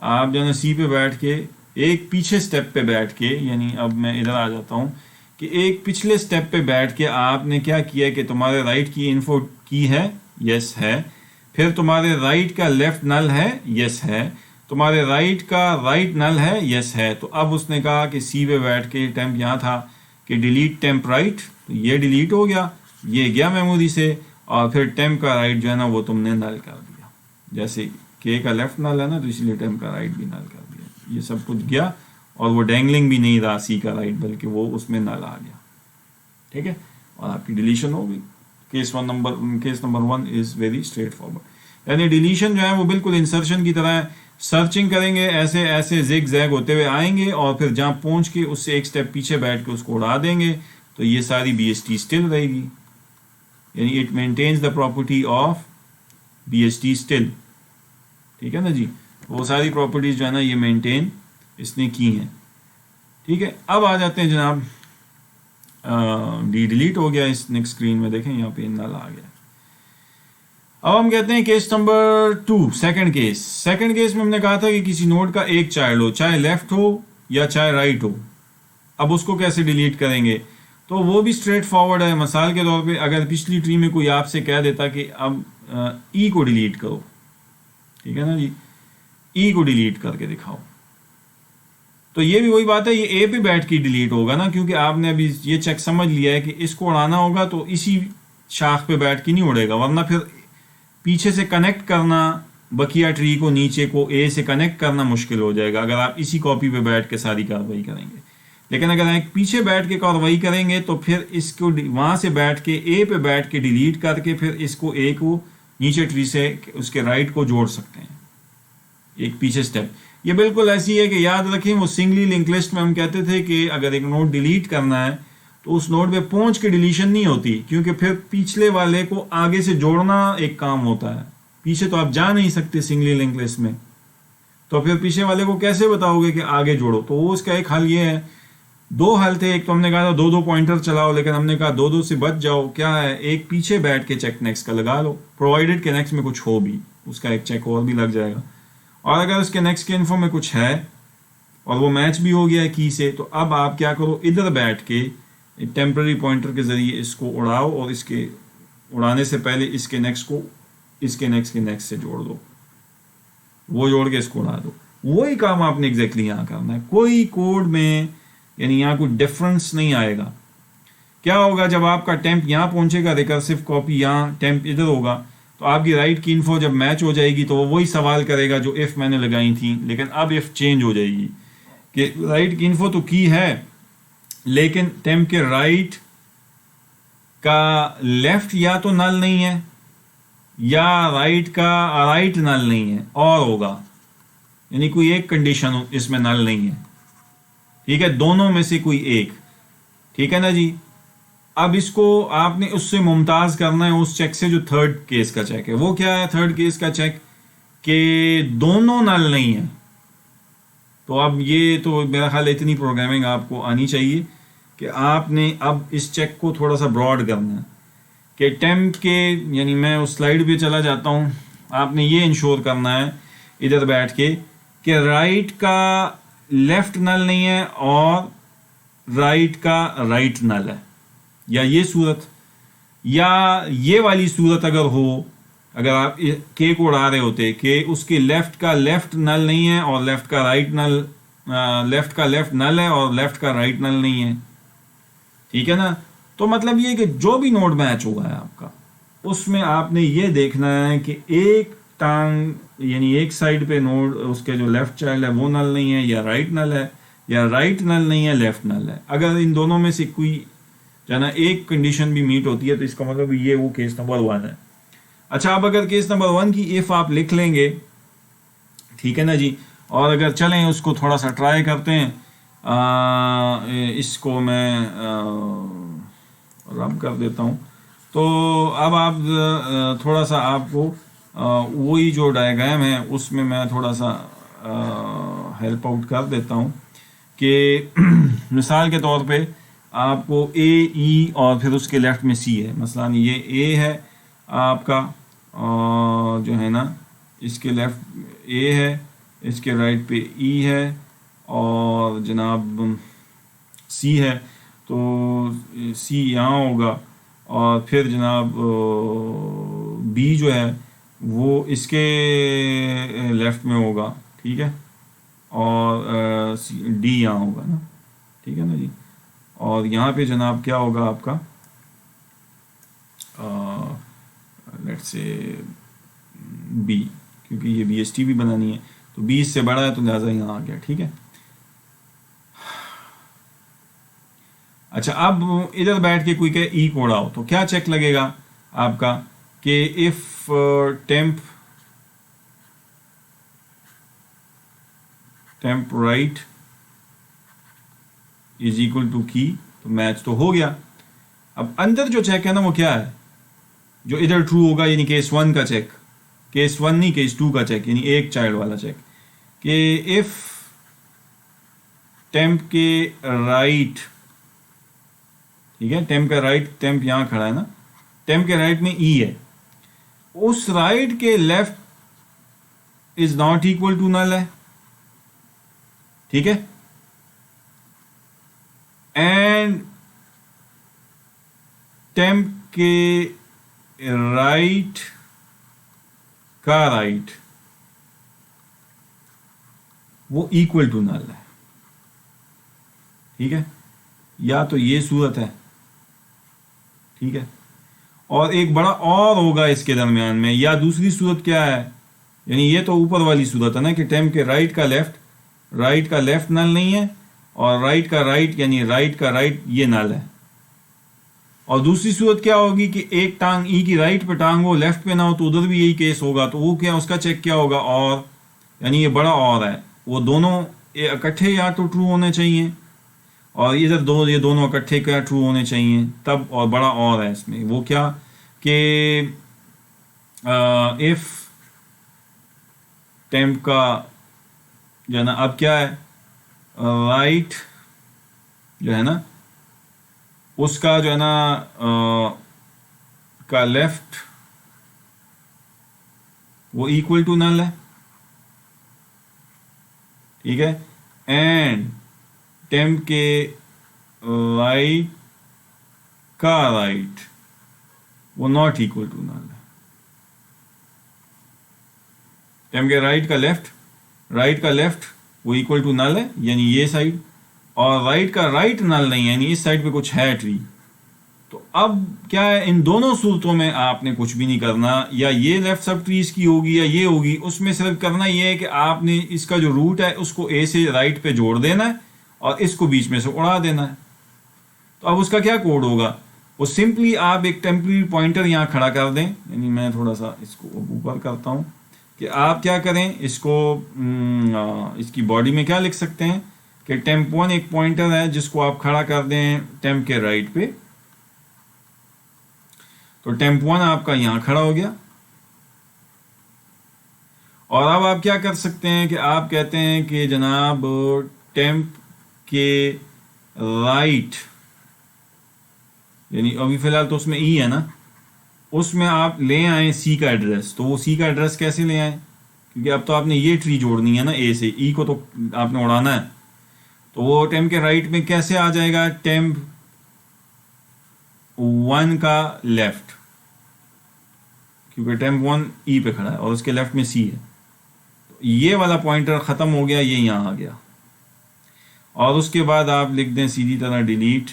आप जो है ना सी पे बैठ के एक पीछे स्टेप पे बैठ के यानी अब मैं इधर आ जाता हूँ कि एक पिछले स्टेप पे बैठ के आपने क्या किया कि तुम्हारे राइट की इन्फो की है, यस है, फिर तुम्हारे राइट का लेफ्ट नल है, यस है, तुम्हारे राइट का राइट नल है, यस है। तो अब उसने कहा कि सी पे बैठ के टेम्प यहाँ था कि डिलीट टेम्प राइट, तो ये डिलीट हो गया, ये गया मेमोरी से, और फिर टेम्प का राइट जो है ना वो तुमने नल कर दिया। जैसे के का लेफ्ट नल है ना तो इसलिए टेम्प का राइट भी नल कर दिया। ये सब कुछ गया और वो डैंगलिंग भी नहीं रहा सी का राइट, बल्कि वो उसमें नल आ गया। ठीक है, और आपकी डिलीशन हो गई। Case number 1 is very straight forward. यानी डिलीशन जो है वो बिल्कुल इंसर्शन की तरह है। सर्चिंग करेंगे, ऐसे ऐसे जिग जैग होते हुए आएंगे और फिर जहाँ पहुँच के उससे एक स्टेप पीछे बैठ के उसको उड़ा देंगे, तो ये सारी BST स्टिल रहेगी। यानी it maintains the property of BST still. ठीक है ना जी, वो सारी प्रॉपर्टीज जो है ना ये मेंटेन इसने की हैं। ठीक है, अब आ जाते हैं जनाब, डिलीट हो गया इस नेक्स्ट स्क्रीन में, देखें यहाँ पे नल आ गया। अब हम कहते हैं केस नंबर 2, सेकंड केस में हमने कहा था कि किसी नोड का एक चाइल्ड हो, चाहे लेफ्ट हो या चाहे राइट हो। अब उसको कैसे डिलीट करेंगे, तो वो भी स्ट्रेट फॉरवर्ड है। मिसाल के तौर पे अगर पिछली ट्री में कोई आपसे कह देता कि अब ई को डिलीट करो, ठीक है ना जी, ई को डिलीट करके दिखाओ, तो ये भी वही बात है, ये ए पे बैठ के डिलीट होगा ना, क्योंकि आपने अभी ये चेक समझ लिया है कि इसको उड़ाना होगा तो इसी शाख पे बैठ के नहीं उड़ेगा, वरना फिर पीछे से कनेक्ट करना बकिया ट्री को, नीचे को ए से कनेक्ट करना मुश्किल हो जाएगा अगर आप इसी कॉपी पे बैठ के सारी कार्रवाई करेंगे। लेकिन अगर आप पीछे बैठ के कार्रवाई करेंगे तो फिर इसको वहां से बैठ के ए पे बैठ के डिलीट करके फिर इसको ए को नीचे ट्री से उसके राइट को जोड़ सकते हैं, एक पीछे स्टेप। ये बिल्कुल ऐसी है कि याद रखें, वो सिंगली लिंक लिस्ट में हम कहते थे कि अगर एक नोड डिलीट करना है तो उस नोड पे पहुंच के डिलीशन नहीं होती, क्योंकि फिर पिछले वाले को आगे से जोड़ना एक काम होता है। पीछे तो आप जा नहीं सकते सिंगली लिंक लिस्ट में, तो फिर पीछे वाले को कैसे बताओगे कि आगे जोड़ो। तो वो उसका एक हल ये है, दो हल थे। एक तो हमने कहा था दो पॉइंटर चलाओ, लेकिन हमने कहा दो से बच जाओ। क्या है, एक पीछे बैठ के चेक नेक्स्ट का लगा लो, प्रोवाइडेड के नेक्स्ट में कुछ हो भी, उसका एक चेक और भी लग जाएगा। और अगर उसके नेक्स्ट के इन्फो में कुछ है और वो मैच भी हो गया है की से, तो अब आप क्या करो, इधर बैठ के एक टेम्पररी पॉइंटर के जरिए इसको उड़ाओ और इसके उड़ाने से पहले इसके नेक्स्ट को इसके नेक्स्ट के नेक्स्ट से जोड़ दो, वो जोड़ के इसको उड़ा दो। वही काम आपने एग्जैक्टली यहाँ करना है, कोई कोड में यानी यहाँ कोई डिफरेंस नहीं आएगा। क्या होगा, जब आपका टेम्प यहाँ पहुंचेगा, रिकर्सिव कॉपी यहाँ टेम्प इधर होगा, तो आपकी राइट की इन्फो जब मैच हो जाएगी तो वो वही सवाल करेगा जो इफ मैंने लगाई थी, लेकिन अब इफ चेंज हो जाएगी कि राइट की इन्फो तो की है, लेकिन टेम्प के राइट का लेफ्ट या तो नल नहीं है या राइट का राइट नल नहीं है, और होगा यानी कोई एक कंडीशन इसमें नल नहीं है। ठीक है, दोनों में से कोई एक। ठीक है ना जी, अब इसको आपने उससे मुमताज करना है उस चेक से जो थर्ड केस का चेक है। वो क्या है थर्ड केस का चेक, कि दोनों नल नहीं है। तो अब ये तो मेरा ख्याल इतनी प्रोग्रामिंग आपको आनी चाहिए कि आपने अब इस चेक को थोड़ा सा ब्रॉड करना है कि टेम्प के, यानी मैं उस स्लाइड पे चला जाता हूँ, आपने ये इंश्योर करना है इधर बैठ के कि राइट का लेफ्ट नल नहीं है और राइट का राइट नल है, या ये सूरत या ये वाली सूरत अगर हो, अगर आप के को उड़ा रहे होते कि उसके लेफ्ट का लेफ्ट नल नहीं है और लेफ्ट का राइट नल, लेफ्ट का लेफ्ट नल है और लेफ्ट का राइट नल नहीं है। ठीक है ना, तो मतलब ये कि जो भी नोड मैच हुआ है आपका, उसमें आपने ये देखना है कि एक टांग यानी एक साइड पे नोड उसके जो लेफ्ट चाइल्ड है वो नल नहीं है, या राइट नल है, या राइट नल नहीं है लेफ्ट नल है। अगर इन दोनों में से कोई जो ना एक कंडीशन भी मीट होती है तो इसका मतलब ये वो केस नंबर 1 है। अच्छा, अब अगर केस नंबर 1 की इफ आप लिख लेंगे ٹھیک ہے نا جی. اور اگر چلیں اس کو تھوڑا سا ٹرائی کرتے ہیں, اس کو میں رب کر دیتا ہوں. تو اب آپ تھوڑا سا آپ کو وہی جو ڈائیگرام ہے اس میں تھوڑا سا ہیلپ آؤٹ کر دیتا ہوں کہ مثال کے طور پہ آپ کو اے ای اور پھر اس کے لیفٹ میں سی ہے. مثلا یہ اے ہے آپ کا, جو ہے نا اس کے لیفٹ اے ہے, اس کے رائٹ پہ ای ہے, اور جناب سی ہے. تو سی یہاں ہوگا, اور پھر جناب بی جو ہے وہ اس کے لیفٹ میں ہوگا, ٹھیک ہے, اور ڈی یہاں ہوگا نا, ٹھیک ہے نا جی. اور یہاں پہ جناب کیا ہوگا آپ کا, لیٹ سے بی, کیونکہ یہ بی ایس ٹی بھی بنانی ہے تو 20 سے بڑا ہے تو لہٰذا یہاں آ گیا, ٹھیک ہے. اچھا, اب ادھر بیٹھ کے کوئی کہ ای کوڑا ہو تو کیا چیک لگے گا آپ کا کہ if temp right is equal to key, تو میچ تو ہو گیا. اب اندر جو چیک ہے نا وہ کیا ہے, جو ادھر ٹرو ہوگا, یعنی کیس 1 کا چیک, کیس 1 نہیں کیس 2 کا چیک, یعنی ایک چائلڈ والا چیک, کہ اف ٹیمپ کے رائٹ, ٹھیک ہے, ٹیمپ کا رائٹ, ٹیمپ یہاں کھڑا ہے نا, ٹیمپ کے رائٹ میں ای ہے, اس رائٹ کے left is not equal to null ہے, ٹھیک ہے, اینڈ ٹیمپ کے رائٹ کا رائٹ وہ ایکول ٹو نل ہے, ٹھیک ہے. یا تو یہ صورت ہے, ٹھیک ہے, اور ایک بڑا اور ہوگا اس کے درمیان میں, یا دوسری صورت کیا ہے, یعنی یہ تو اوپر والی صورت ہے نا کہ ٹیمپ کے رائٹ کا لیفٹ نل نہیں ہے, اور رائٹ کا رائٹ یعنی رائٹ کا رائٹ یہ نل ہے. اور دوسری صورت کیا ہوگی کہ ایک ٹانگ ای کی رائٹ پہ ٹانگ ہو, لیفٹ پہ نہ ہو, تو ادھر بھی یہی کیس ہوگا. تو وہ کیا, اس کا چیک کیا ہوگا, اور یعنی یہ بڑا اور ہے, وہ دونوں اکٹھے یا تو ٹرو ہونے چاہیے, اور ادھر یہ دونوں اکٹھے کیا ٹرو ہونے چاہیے تب, اور بڑا اور ہے اس میں, وہ کیا کہ ایف ٹیمپ کا جو ہے نا, اب کیا ہے, رائٹ جو ہے نا اس کا جو ہے نا کا لیفٹ وہ ایکول ٹو نل ہے, ٹھیک ہے, اینڈ ٹیمپ کے رائٹ کا رائٹ وہ ناٹ ایکول ٹو نل ہے. ٹیمپ کے رائٹ کا لیفٹ وہ ایکول ٹو نل ہے, یعنی یہ سائڈ, اور رائٹ کا رائٹ نل نہیں ہے, یعنی اس سائڈ پہ کچھ ہے ٹری. تو اب کیا ہے, ان دونوں صورتوں میں آپ نے کچھ بھی نہیں کرنا, یا یہ لیفٹ سب ٹریز کی ہوگی یا یہ ہوگی, اس میں صرف کرنا یہ ہے کہ آپ نے اس کا جو روٹ ہے اس کو اے سے رائٹ پہ جوڑ دینا ہے, اور اس کو بیچ میں سے اڑا دینا ہے. تو اب اس کا کیا کوڈ ہوگا, وہ سمپلی آپ ایک ٹیمپریری پوائنٹر یہاں کھڑا کر دیں, یعنی میں تھوڑا سا اس کو اوپر کرتا ہوں, کہ آپ کیا کریں, اس کو اس کی باڈی میں کیا لکھ سکتے ہیں کہ ٹیمپ 1 ایک پوائنٹر ہے جس کو آپ کھڑا کر دیں ٹیمپ کے رائٹ پہ. تو ٹیمپ 1 آپ کا یہاں کھڑا ہو گیا, اور اب آپ کیا کر سکتے ہیں کہ آپ کہتے ہیں کہ جناب ٹیمپ کے رائٹ, یعنی ابھی فی الحال تو اس میں ای ہے نا, اس میں آپ لے آئیں سی کا ایڈریس. تو وہ سی کا ایڈریس کیسے لے آئیں, کیونکہ اب تو آپ نے یہ ٹری جوڑنی ہے نا اے سے, ای کو تو آپ نے اڑانا ہے. تو وہ ٹیمپ کے رائٹ میں کیسے آ جائے گا, ٹیمپ 1 کا لیفٹ, کیونکہ ٹیمپ 1 ای پہ کھڑا ہے اور اس کے لیفٹ میں سی ہے. تو یہ والا پوائنٹر ختم ہو گیا, یہ یہاں آ گیا, اور اس کے بعد آپ لکھ دیں سیدھی طرح ڈیلیٹ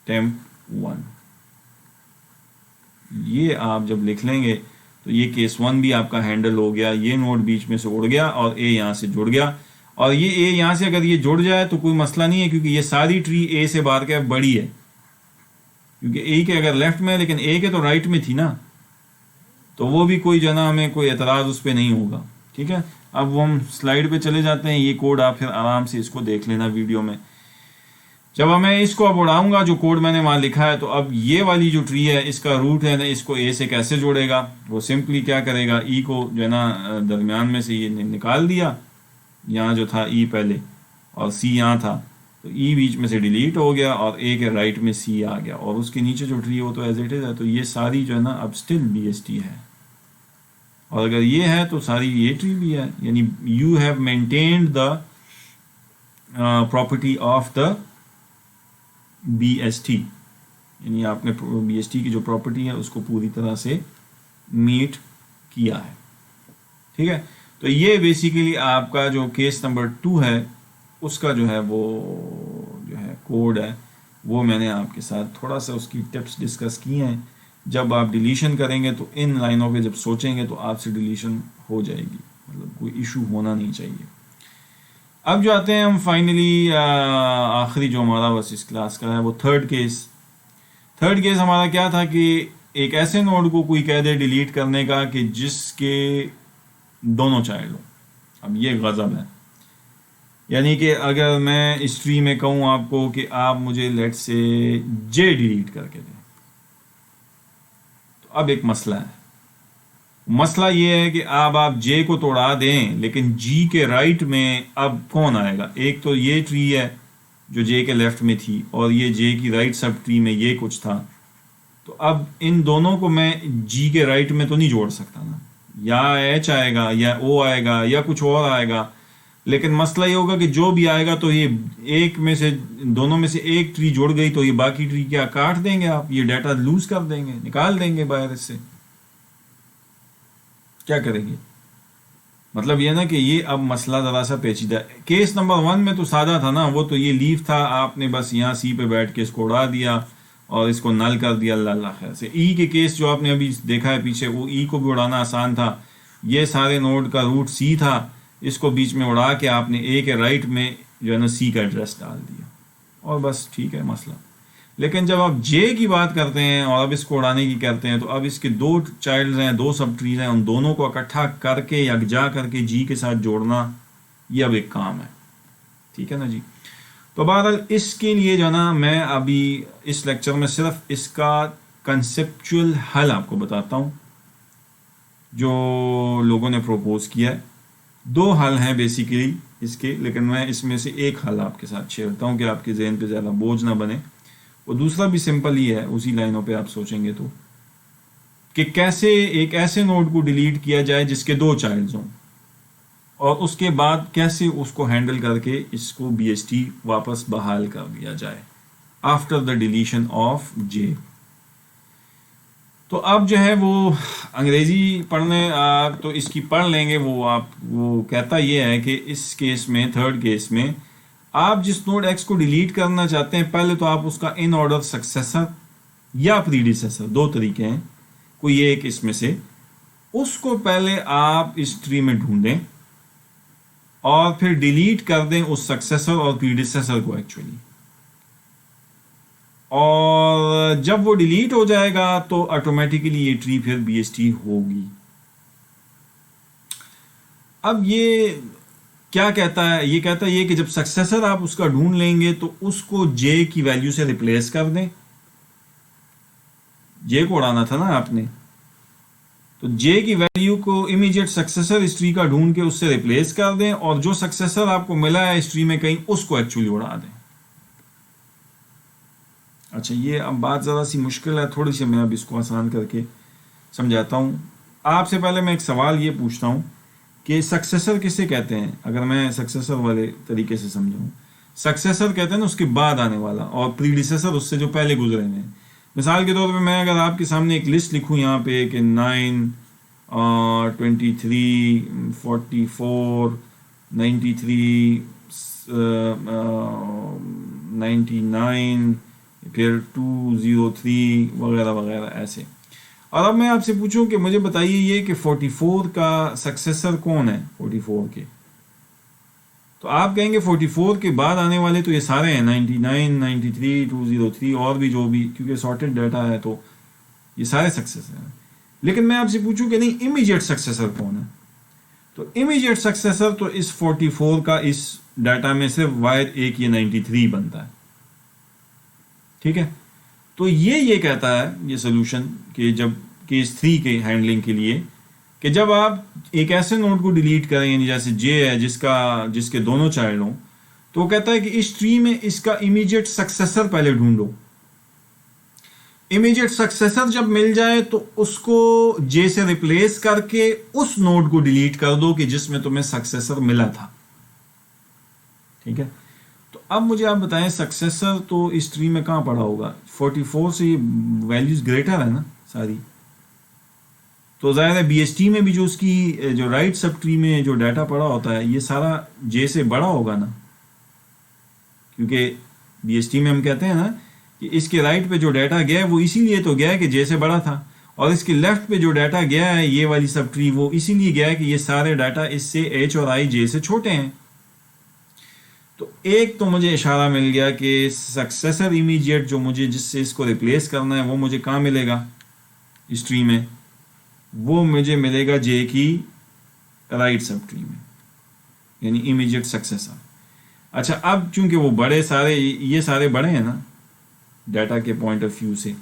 ٹیمپ 1. یہ آپ جب لکھ لیں گے تو یہ کیس 1 بھی آپ کا ہینڈل ہو گیا, یہ نوٹ بیچ میں سے اڑ گیا, اور اے یہاں سے جڑ گیا. اور یہ اے یہاں سے اگر یہ جڑ جائے تو کوئی مسئلہ نہیں ہے, کیونکہ یہ ساری ٹری اے سے باہر کے بڑی ہے, کیونکہ اے کے اگر لیفٹ میں ہے لیکن اے کے تو رائٹ میں تھی نا, تو وہ بھی کوئی جو ہے نا ہمیں کوئی اعتراض اس پہ نہیں ہوگا. ٹھیک ہے. اب وہ ہم سلائڈ پہ چلے جاتے ہیں. یہ کوڈ آپ پھر آرام سے اس کو دیکھ لینا ویڈیو میں. جب میں اس کو اب اڑاؤں گا جو کوڈ میں نے وہاں لکھا ہے, تو اب یہ والی جو ٹری ہے اس کا روٹ ہے نا, اس کو اے سے کیسے جوڑے گا. وہ سمپلی کیا کرے گا, ای کو جو ہے نا درمیان میں سے یہ نکال دیا, یہاں جو تھا ای پہلے اور سی یہاں تھا, تو ای بیچ میں سے ڈیلیٹ ہو گیا اور اے کے رائٹ میں سی آ گیا, اور اس کے نیچے جو ٹری ہے وہ تو ایز اٹ از ہے. تو یہ ساری جو ہے نا اب اسٹل بی ایس ٹی ہے, اور اگر یہ ہے تو ساری یہ ٹری بھی ہے. یعنی you have maintained the property of the B S T, یعنی آپ نے بی ایس ٹی کی جو پراپرٹی ہے اس کو پوری طرح سے میٹ کیا ہے. ٹھیک ہے, تو یہ بیسیکلی آپ کا جو کیس نمبر 2 ہے اس کا جو ہے وہ جو ہے کوڈ ہے, وہ میں نے آپ کے ساتھ تھوڑا سا اس کی ٹپس ڈسکس کی ہیں. جب آپ ڈیلیشن کریں گے تو ان لائنوں پہ جب سوچیں گے تو آپ سے ڈیلیشن ہو جائے گی, مطلب کوئی ایشو ہونا نہیں چاہیے. اب جو آتے ہیں ہم فائنلی آخری جو ہمارا بس اس کلاس کا ہے وہ تھرڈ کیس. تھرڈ کیس ہمارا کیا تھا کہ ایک ایسے نوڈ کو کوئی کہہ دے ڈیلیٹ کرنے کا کہ جس کے دونوں چائلڈ ہوں. اب یہ غضب ہے, یعنی کہ اگر میں اس ٹری میں کہوں آپ کو کہ آپ مجھے لیٹ سے جے ڈیلیٹ کر کے دیں, تو اب ایک مسئلہ ہے. مسئلہ یہ ہے کہ اب آپ جے کو توڑا دیں لیکن جی کے رائٹ میں اب کون آئے گا. ایک تو یہ ٹری ہے جو جے کے لیفٹ میں تھی, اور یہ جے کی رائٹ سب ٹری میں یہ کچھ تھا. تو اب ان دونوں کو میں جی کے رائٹ میں تو نہیں جوڑ سکتا نا, یا ایچ آئے گا یا او آئے گا یا کچھ اور آئے گا. لیکن مسئلہ یہ ہوگا کہ جو بھی آئے گا تو یہ ایک میں سے دونوں میں سے ایک ٹری جڑ گئی تو یہ باقی ٹری کیا کاٹ دیں گے آپ, یہ ڈیٹا لوز کر دیں گے, نکال دیں گے باہر. اس سے کیا کریں گے, مطلب یہ نا کہ یہ اب مسئلہ ذرا سا پیچیدہ ہے. کیس نمبر 1 میں تو سادہ تھا نا, وہ تو یہ لیف تھا, آپ نے بس یہاں سی پہ بیٹھ کے اس کو اڑا دیا اور اس کو نل کر دیا, اللہ اللہ خیر سے. ای کے کیس جو آپ نے ابھی دیکھا ہے پیچھے, وہ ای کو بھی اڑانا آسان تھا. یہ سارے نوڈ کا روٹ سی تھا, اس کو بیچ میں اڑا کے آپ نے اے کے رائٹ میں جو ہے نا سی کا ایڈریس ڈال دیا, اور بس ٹھیک ہے مسئلہ. لیکن جب آپ جے کی بات کرتے ہیں اور اب اس کو اڑانے کی کرتے ہیں, تو اب اس کے 2 چائلڈز ہیں, 2 سب ٹریز ہیں, ان دونوں کو اکٹھا کر کے یکجا کر کے جی کے ساتھ جوڑنا یہ اب ایک کام ہے. ٹھیک ہے نا جی. تو بہرحال اس کے لیے جو ہے نا میں ابھی اس لیکچر میں صرف اس کا کنسیپچول حل آپ کو بتاتا ہوں جو لوگوں نے پروپوز کیا ہے. 2 حل ہیں بیسیکلی اس کے, لیکن میں اس میں سے ایک حل آپ کے ساتھ شیئر کرتا ہوں کہ آپ کے ذہن پہ زیادہ بوجھ نہ بنے. وہ دوسرا بھی سمپل ہی ہے, اسی لائنوں پہ آپ سوچیں گے تو, کہ کیسے ایک ایسے نوڈ کو ڈیلیٹ کیا جائے جس کے 2 چائلڈز ہوں, اور اس کے بعد کیسے اس کو ہینڈل کر کے اس کو بی ایس ٹی واپس بحال کر دیا جائے آفٹر دا ڈیلیشن آف جے. تو اب جو ہے وہ انگریزی پڑھنے تو اس کی پڑھ لیں گے. وہ کہتا یہ ہے کہ اس کیس میں, تھرڈ کیس میں, آپ جس نوڈ ایکس کو ڈیلیٹ کرنا چاہتے ہیں, پہلے تو آپ اس کا ان آرڈر سکسیسر یا پریڈیسیسر, 2 طریقے ہیں, کوئی ایک اس میں سے, اس کو پہلے آپ اس ٹری میں ڈھونڈیں اور پھر ڈیلیٹ کر دیں اس سکسیسر اور پریڈیسیسر کو ایکچولی. اور جب وہ ڈیلیٹ ہو جائے گا تو آٹومیٹیکلی یہ ٹری پھر بی ایس ٹی ہوگی. اب یہ کیا کہتا ہے, یہ کہتا ہے یہ کہ جب سکسیسر آپ اس کا ڈھونڈ لیں گے تو اس کو جے کی ویلیو سے ریپلیس کر دیں. جے کو اڑانا تھا نا آپ نے, تو جے کی ویلیو کو امیجیٹ سکسیسر اس ٹری کا ڈھونڈ کے اس سے ریپلیس کر دیں, اور جو سکسیسر آپ کو ملا ہے اس ٹری میں کہیں, اس کو ایکچولی اڑا دیں. اچھا, یہ اب بات ذرا سی مشکل ہے تھوڑی سی, میں اب اس کو آسان کر کے سمجھاتا ہوں. آپ سے پہلے میں ایک سوال یہ پوچھتا ہوں کہ سکسیسر کسے کہتے ہیں. اگر میں سکسیسر والے طریقے سے سمجھاؤں, سکسیسر کہتے ہیں نا اس کے بعد آنے والا, اور پریڈیسیسر اس سے جو پہلے گزرے ہیں. مثال کے طور پہ میں اگر آپ کے سامنے ایک لسٹ لکھوں یہاں پہ کہ 9 23 44 93 99 پھر 203 وغیرہ وغیرہ ایسے, اور اب میں آپ سے پوچھوں کہ مجھے بتائیے یہ کہ 44 کا سکسیسر کون ہے 44 کے, تو آپ کہیں گے 44 کے بعد آنے والے تو یہ سارے ہیں 99 93 203 اور بھی جو بھی, کیونکہ سارٹڈ ڈیٹا ہے تو یہ سارے سکسیسر ہیں. لیکن میں آپ سے پوچھوں کہ نہیں امیجیٹ سکسیسر کون ہے, تو इमीडिएट सक्सेसर तो इस 44 का इस डाटा में से वायर एक ये 93 बनता है, ठीक है। तो ये कहता है ये सोल्यूशन कि जब केस 3 के हैंडलिंग के लिए कि जब आप एक ऐसे नोड को डिलीट करें, यानी जैसे जे है जिसके दोनों चाइल्ड हों, तो वो कहता है कि इस ट्री में इसका इमीडिएट सक्सेसर पहले ढूंढो। इमीडिएट सक्सेसर जब मिल जाए तो उसको जे से रिप्लेस करके उस नोड को डिलीट कर दो कि जिसमें तुम्हें सक्सेसर मिला था, ठीक है। तो अब मुझे आप बताएं सक्सेसर तो इस ट्री में कहाँ पड़ा होगा? 44 से ये वैल्यूज ग्रेटर है ना सारी, तो ज़ाहिर है बीएसटी में भी जो उसकी जो राइट सब ट्री में जो डाटा पड़ा होता है ये सारा जे से बड़ा होगा ना, क्योंकि बीएसटी में हम कहते हैं ना कि इसके राइट पे जो डाटा गया है वो इसीलिए तो गया है कि जे से बड़ा था, और इसके लेफ्ट पे जो डाटा गया है ये वाली सब ट्री वो इसीलिए गया है कि ये सारे डाटा इससे एच और आई जे से छोटे हैं। तो एक तो मुझे इशारा मिल गया कि सक्सेसर इमीडिएट जो मुझे जिससे इसको रिप्लेस करना है वो मुझे कहाँ मिलेगा इस ट्री में, वो मुझे मिलेगा जे की राइट सब ट्री में, यानी इमीडिएट सक्सेसर। अच्छा, अब चूंकि वो बड़े सारे ये सारे बड़े हैं ना डाटा के पॉइंट ऑफ व्यू से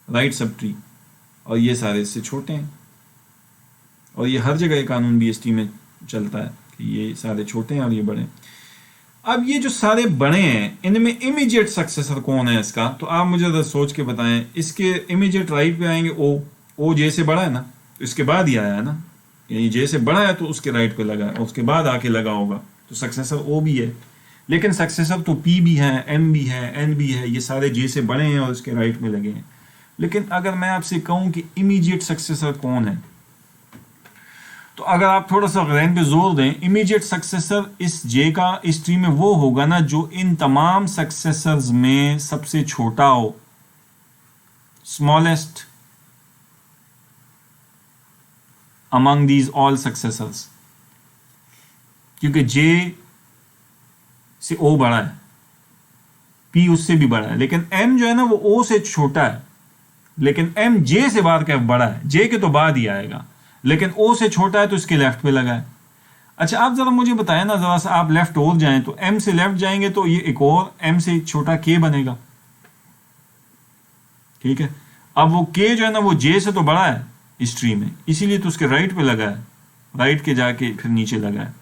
राइट सब ट्री, और ये सारे इससे छोटे हैं, और ये हर जगह कानून बीएसटी में चलता है कि ये सारे छोटे हैं और ये बड़े हैं। अब ये जो सारे बड़े हैं इनमें इमीडिएट सक्सेसर कौन है इसका, तो आप मुझे जरा सोच के बताएं। इसके इमीडिएट राइट पे आएंगे ओ जे से बड़ा है ना, तो इसके बाद ही आया है ना, यानी जे से बड़ा है तो उसके राइट पे लगा है, और उसके बाद आके लगा होगा, तो सक्सेसर ओ भी है। लेकिन सक्सेसर तो पी भी है, एम भी है, एन भी है, ये सारे जे से बड़े हैं और इसके राइट में लगे हैं। लेकिन अगर मैं आपसे कहूं कि इमीडिएट सक्सेसर कौन है, तो अगर आप थोड़ा सा गहन पे जोर दें, इमीडिएट सक्सेसर इस जे का इस ट्री में वो होगा ना जो इन तमाम सक्सेसर्स में सबसे छोटा हो, smallest among these all successors, क्योंकि जे से ओ बड़ा है, पी उससे भी बड़ा है, लेकिन एम जो है ना वो ओ से छोटा है, लेकिन एम जे से बाद का बड़ा है, जे के तो बाद ही आएगा, लेकिन ओ से छोटा है तो इसके लेफ्ट पे लगा है। अच्छा, आप जरा मुझे बताएं ना, जरा सा आप लेफ्ट और जाएं तो एम से लेफ्ट जाएंगे तो ये एक और एम से छोटा के बनेगा, ठीक है। अब वो के जो है ना वो जे से तो बड़ा है इस ट्री में, इसीलिए तो उसके राइट पे लगा है, राइट के जाके फिर नीचे लगा है,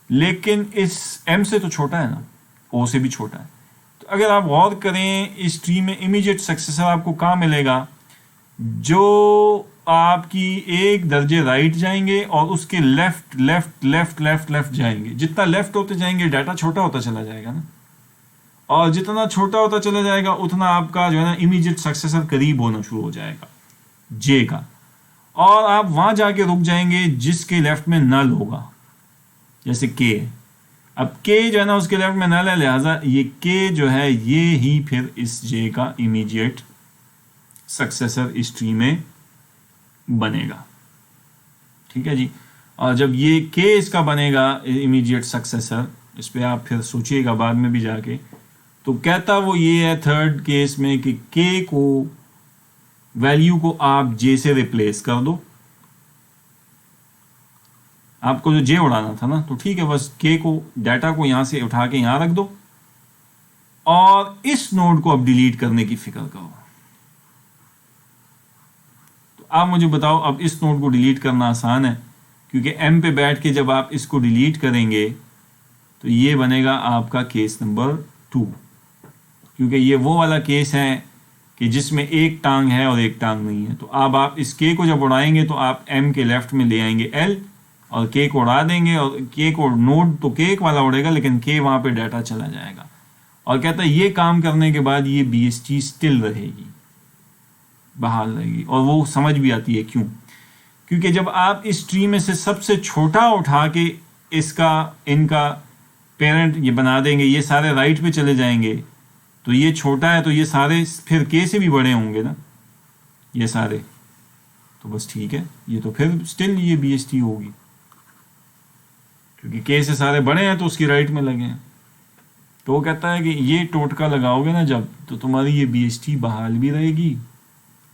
लेकिन इस एम से तो छोटा है ना, ओ से भी छोटा है। तो अगर आप गौर करें इस ट्री में इमीडिएट सक्सेसर आपको कहाँ मिलेगा, जो आपकी एक दर्जे राइट जाएंगे और उसके left left left left left जाएंगे। जितना लेफ्ट होते जाएंगे डाटा छोटा होता चला जाएगा ना, और जितना छोटा होता चला जाएगा उतना आपका जो है ना इमीडिएट सक्सेसर करीब होना शुरू हो जाएगा जे का, और आप वहां जाके रुक जाएंगे जिसके लेफ्ट में नल होगा, जैसे के। अब के जो है ना उसके लेफ्ट में नल है, लिहाजा ये के जो है ये ही फिर इस जे का इमीडिएट सक्सेसर इस ट्री में बनेगा, ठीक है जी। और जब ये के इसका बनेगा इमीडिएट सक्सेसर, इस पे आप फिर सोचिएगा बाद में भी जाके, तो कहता वो ये है थर्ड केस में कि के को वैल्यू को आप जे से रिप्लेस कर दो। आपको जो जे उड़ाना था ना, तो ठीक है, बस के को डाटा को यहां से उठा के यहां रख दो और इस नोड को अब डिलीट करने की फिक्र करो। तो आप मुझे बताओ, अब इस नोड को डिलीट करना आसान है, क्योंकि एम पे बैठ के जब आप इसको डिलीट करेंगे तो ये बनेगा आपका केस नंबर 2, क्योंकि ये वो वाला केस है कि जिसमें एक टांग है और एक टांग नहीं है। तो अब आप इस के को जब उड़ाएंगे तो आप एम के लेफ्ट में ले आएंगे एल और के को उड़ा देंगे, और के को नोड तो के वाला उड़ेगा लेकिन के वहां पे डाटा चला जाएगा। और कहता है ये काम करने के बाद ये बीएसटी स्टिल रहेगी, बहाल रहेगी। और वो समझ भी आती है क्यों, क्योंकि जब आप इस ट्री में से सबसे छोटा उठा के इनका पेरेंट ये बना देंगे, ये सारे राइट पे चले जाएंगे, तो ये छोटा है तो ये सारे फिर के से भी बड़े होंगे ना, ये सारे, तो बस ठीक है, ये तो फिर स्टिल ये बीएसटी होगी, क्योंकि के से सारे बड़े हैं तो उसकी राइट में लगे हैं। तो वो कहता है कि ये टोटका लगाओगे ना जब, तो तुम्हारी ये बीएसटी बहाल भी रहेगी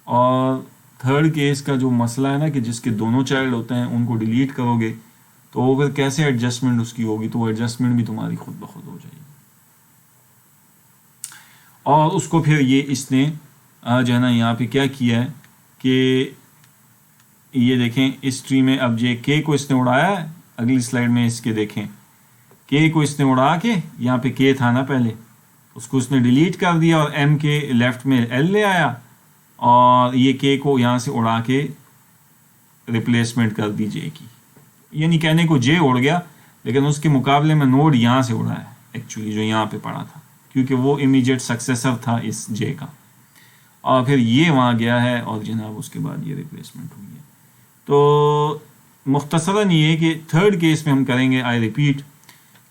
और थर्ड केस का जो मसला है ना कि जिसके दोनों चाइल्ड होते हैं उनको डिलीट करोगे तो वो फिर कैसे एडजस्टमेंट उसकी होगी, तो वो एडजस्टमेंट भी तुम्हारी खुद ब खुद हो जाएगी। और उसको फिर ये इसने जो है ना यहाँ पे क्या किया है कि ये देखें इस ट्री में अब ये के को इसने उड़ाया है, अगली स्लाइड में इसके देखें के को इसने उड़ा के, यहाँ पे के था ना पहले, उसको उसने डिलीट कर दिया और एम के लेफ्ट में एल ले आया और ये के को यहाँ से उड़ा के रिप्लेसमेंट कर दी जे की, यानी कहने को जे उड़ गया लेकिन उसके मुकाबले में नोड यहाँ से उड़ा है एक्चुअली जो यहाँ पे पड़ा था, क्योंकि वो इमीडिएट सक्सेसर था इस जे का, और फिर ये वहाँ गया है और जनाब उसके बाद ये रिप्लेसमेंट हुई है। तो मुख्तसरन ये कि थर्ड केस में हम करेंगे, आई रिपीट,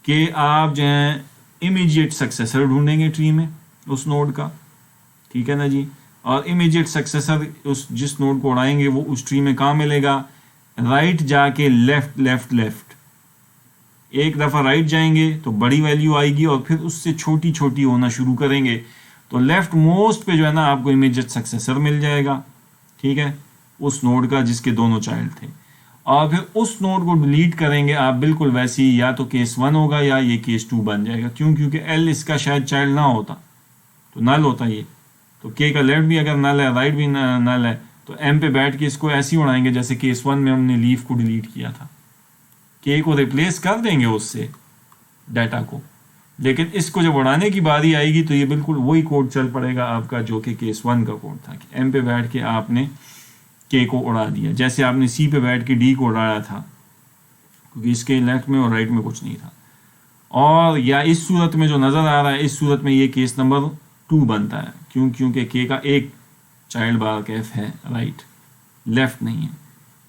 कि आप जो हैं इमीडिएट सक्सेसर ढूंढेंगे ट्री में उस नोड का, ठीक है ना जी, और इमीडिएट सक्सेसर उस जिस नोड को उड़ाएंगे वो उस ट्री में कहाँ मिलेगा, राइट जाके लेफ्ट लेफ्ट लेफ्ट, एक दफ़ा राइट जाएंगे तो बड़ी वैल्यू आएगी और फिर उससे छोटी छोटी होना शुरू करेंगे तो लेफ्ट मोस्ट पे जो है ना आपको इमीडिएट सक्सेसर मिल जाएगा, ठीक है, उस नोड का जिसके दोनों चाइल्ड थे, और फिर उस नोड को डिलीट करेंगे आप बिल्कुल वैसे ही, या तो केस 1 होगा या ये केस 2 बन जाएगा, क्यों, क्योंकि एल इसका शायद चाइल्ड ना होता तो नल होता ये, तो के का लेफ्ट भी अगर नल है राइट भी नल है तो एम पे बैठ के इसको ऐसे ही उड़ाएंगे जैसे केस 1 में हमने लीफ को डिलीट किया था, के को रिप्लेस कर देंगे उससे डाटा को, लेकिन इसको जब उड़ाने की बारी आएगी तो ये बिल्कुल वही कोड चल पड़ेगा आपका जो कि केस 1 का कोड था कि एम पे बैठ के आपने के को उड़ा दिया, जैसे आपने सी पे बैठ के डी को उड़ाया था, क्योंकि इसके लेफ्ट में और राइट में कुछ नहीं था। और या इस सूरत में जो नज़र आ रहा है, इस सूरत में ये केस नंबर 2 बनता है, क्योंकि के का एक चाइल्ड बार कैफ है, राइट, लेफ्ट नहीं है,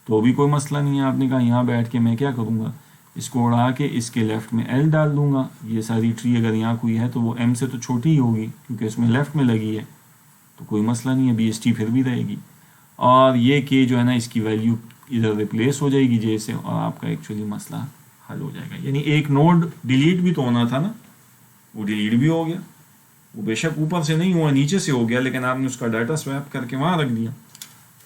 तो भी कोई मसला नहीं है। आपने कहा यहाँ बैठ के मैं क्या करूँगा, इसको उड़ा के इसके लेफ्ट में एल डाल दूंगा, ये सारी ट्री अगर यहाँ कोई है तो वो एम से तो छोटी ही होगी क्योंकि इसमें लेफ्ट में लगी है, तो कोई मसला नहीं है, बी एस टी फिर भी रहेगी, और ये के जो है ना इसकी वैल्यू इधर रिप्लेस हो जाएगी जे से, और आपका एक्चुअली मसला हल हो जाएगा। यानी एक नोड डिलीट भी तो होना था ना, वो डिलीट भी हो गया, वो बेशक ऊपर से नहीं हुआ नीचे से हो गया, लेकिन आपने उसका डाटा स्वैप करके वहाँ रख दिया,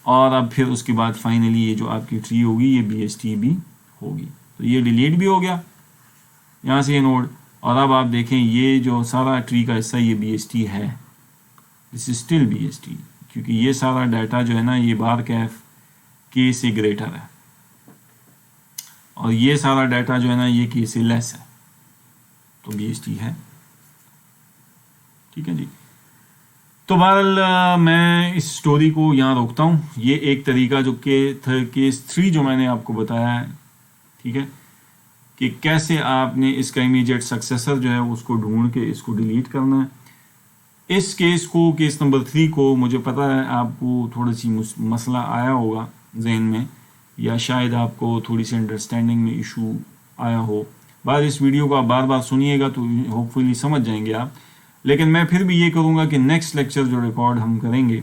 और अब फिर उसके बाद फाइनली ये जो आपकी ट्री होगी ये बी एस टी भी होगी, तो ये डिलीट भी हो गया यहाँ से ये नोड, और अब आप देखें ये जो सारा ट्री का हिस्सा ये बी एस टी है, this is still be S T, क्योंकि ये सारा डाटा जो है ना ये बार कैफ के से ग्रेटर है, और ये सारा डाटा जो है ना ये के से लेस है, तो बी एस टी है, ठीक है जी। तो बहरहाल मैं इस स्टोरी को यहाँ रोकता हूँ। ये एक तरीका जो केस 3 जो मैंने आपको बताया है, ठीक है, कि कैसे आपने इसका इमीडिएट सक्सेसर जो है उसको ढूंढ के इसको डिलीट करना है। इस केस को, केस नंबर 3 को, मुझे पता है आपको थोड़ी सी मसला आया होगा जहन में, या शायद आपको थोड़ी सी अंडरस्टैंडिंग में इशू आया हो। बाद इस वीडियो को आप बार बार सुनिएगा तो होपफुली समझ जाएंगे आप, लेकिन मैं फिर भी ये करूँगा कि नेक्स्ट लेक्चर जो रिकॉर्ड हम करेंगे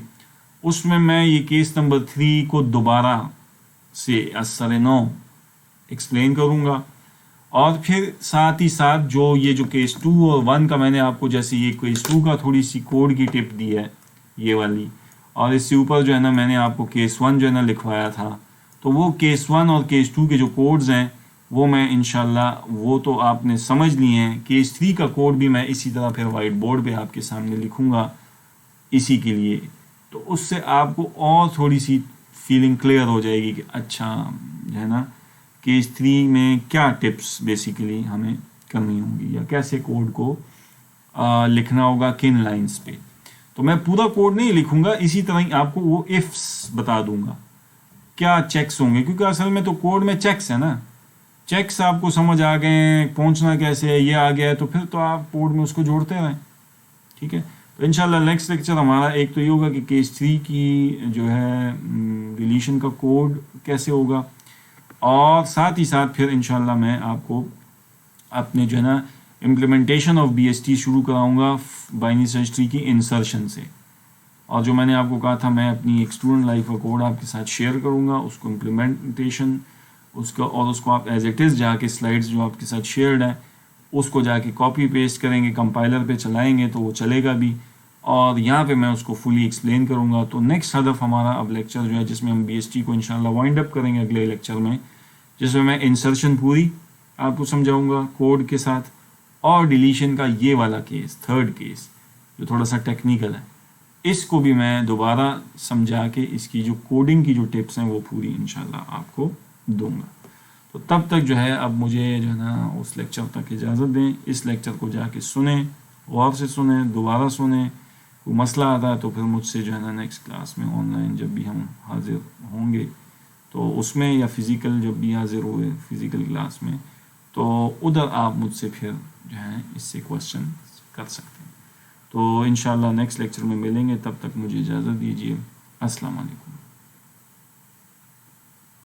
उसमें मैं ये केस नंबर 3 को दोबारा से असर नौ एक्सप्लेन करूँगा, और फिर साथ ही साथ जो ये जो केस 2 और 1 का मैंने आपको, जैसे ये केस 2 का थोड़ी सी कोड की टिप दी है ये वाली, और इससे ऊपर जो है ना मैंने आपको केस 1 जो है ना लिखवाया था, तो वो केस 1 और केस 2 के जो कोड्स हैं वो मैं इंशाल्लाह वो तो आपने समझ लिए हैं। केस 3 का कोड भी मैं इसी तरह फिर वाइट बोर्ड पे आपके सामने लिखूंगा इसी के लिए, तो उससे आपको और थोड़ी सी फीलिंग क्लियर हो जाएगी कि अच्छा है ना केस 3 में क्या टिप्स बेसिकली हमें करनी होंगी, या कैसे कोड को लिखना होगा किन लाइंस पे। तो मैं पूरा कोड नहीं लिखूंगा, इसी तरह ही आपको वो इफ्स बता दूंगा क्या चेक्स होंगे, क्योंकि असल में तो कोड में चेक्स है ना, चेक्स आपको समझ आ गए, पहुंचना कैसे है ये आ गया है, तो फिर तो आप कोड में उसको जोड़ते रहें, ठीक है। तो इंशाल्लाह नेक्स्ट लेक्चर हमारा एक तो ये होगा कि केस 3 की जो है डिलीशन का कोड कैसे होगा, और साथ ही साथ फिर इंशाल्लाह मैं आपको अपने जो है ना इम्प्लीमेंटेशन ऑफ BST शुरू कराऊंगा बाइनरी सर्च ट्री की इंसर्शन से, और जो मैंने आपको कहा था मैं अपनी एक स्टूडेंट लाइफ का कोड आपके साथ शेयर करूंगा, उसको इम्प्लीमेंटेशन उसका, और उसको आप एज इट इज़ जाके स्लाइड्स जो आपके साथ शेयर्ड है उसको जाके कॉपी पेस्ट करेंगे, कंपाइलर पे चलाएंगे तो वो चलेगा भी, اور یہاں پہ میں اس کو فلی ایکسپلین کروں گا. تو نیکسٹ ہدف ہمارا اب لیکچر جو ہے جس میں ہم BST کو انشاءاللہ وائنڈ اپ کریں گے اگلے لیکچر میں، جس میں انسرشن پوری آپ کو سمجھاؤں گا کوڈ کے ساتھ، اور ڈیلیشن کا یہ والا کیس، تھرڈ کیس جو تھوڑا سا ٹیکنیکل ہے، اس کو بھی میں دوبارہ سمجھا کے اس کی جو کوڈنگ کی جو ٹپس ہیں وہ پوری انشاءاللہ آپ کو دوں گا. تو تب تک جو ہے اب مجھے جو ہے نا اس لیکچر تک اجازت دیں. اس لیکچر کو جا کے سنیں، غور سے سنیں، دوبارہ سنیں. کوئی مسئلہ آتا ہے تو پھر مجھ سے جو ہے نا نیکسٹ کلاس میں آن لائن جب بھی ہم حاضر ہوں گے تو اس میں، یا فزیکل جب بھی حاضر ہوئے فزیکل کلاس میں، تو ادھر آپ مجھ سے پھر جو ہے اس سے کوشچن کر سکتے ہیں. تو انشاءاللہ نیکسٹ لیکچر میں ملیں گے، تب تک مجھے اجازت دیجیے. السلام علیکم.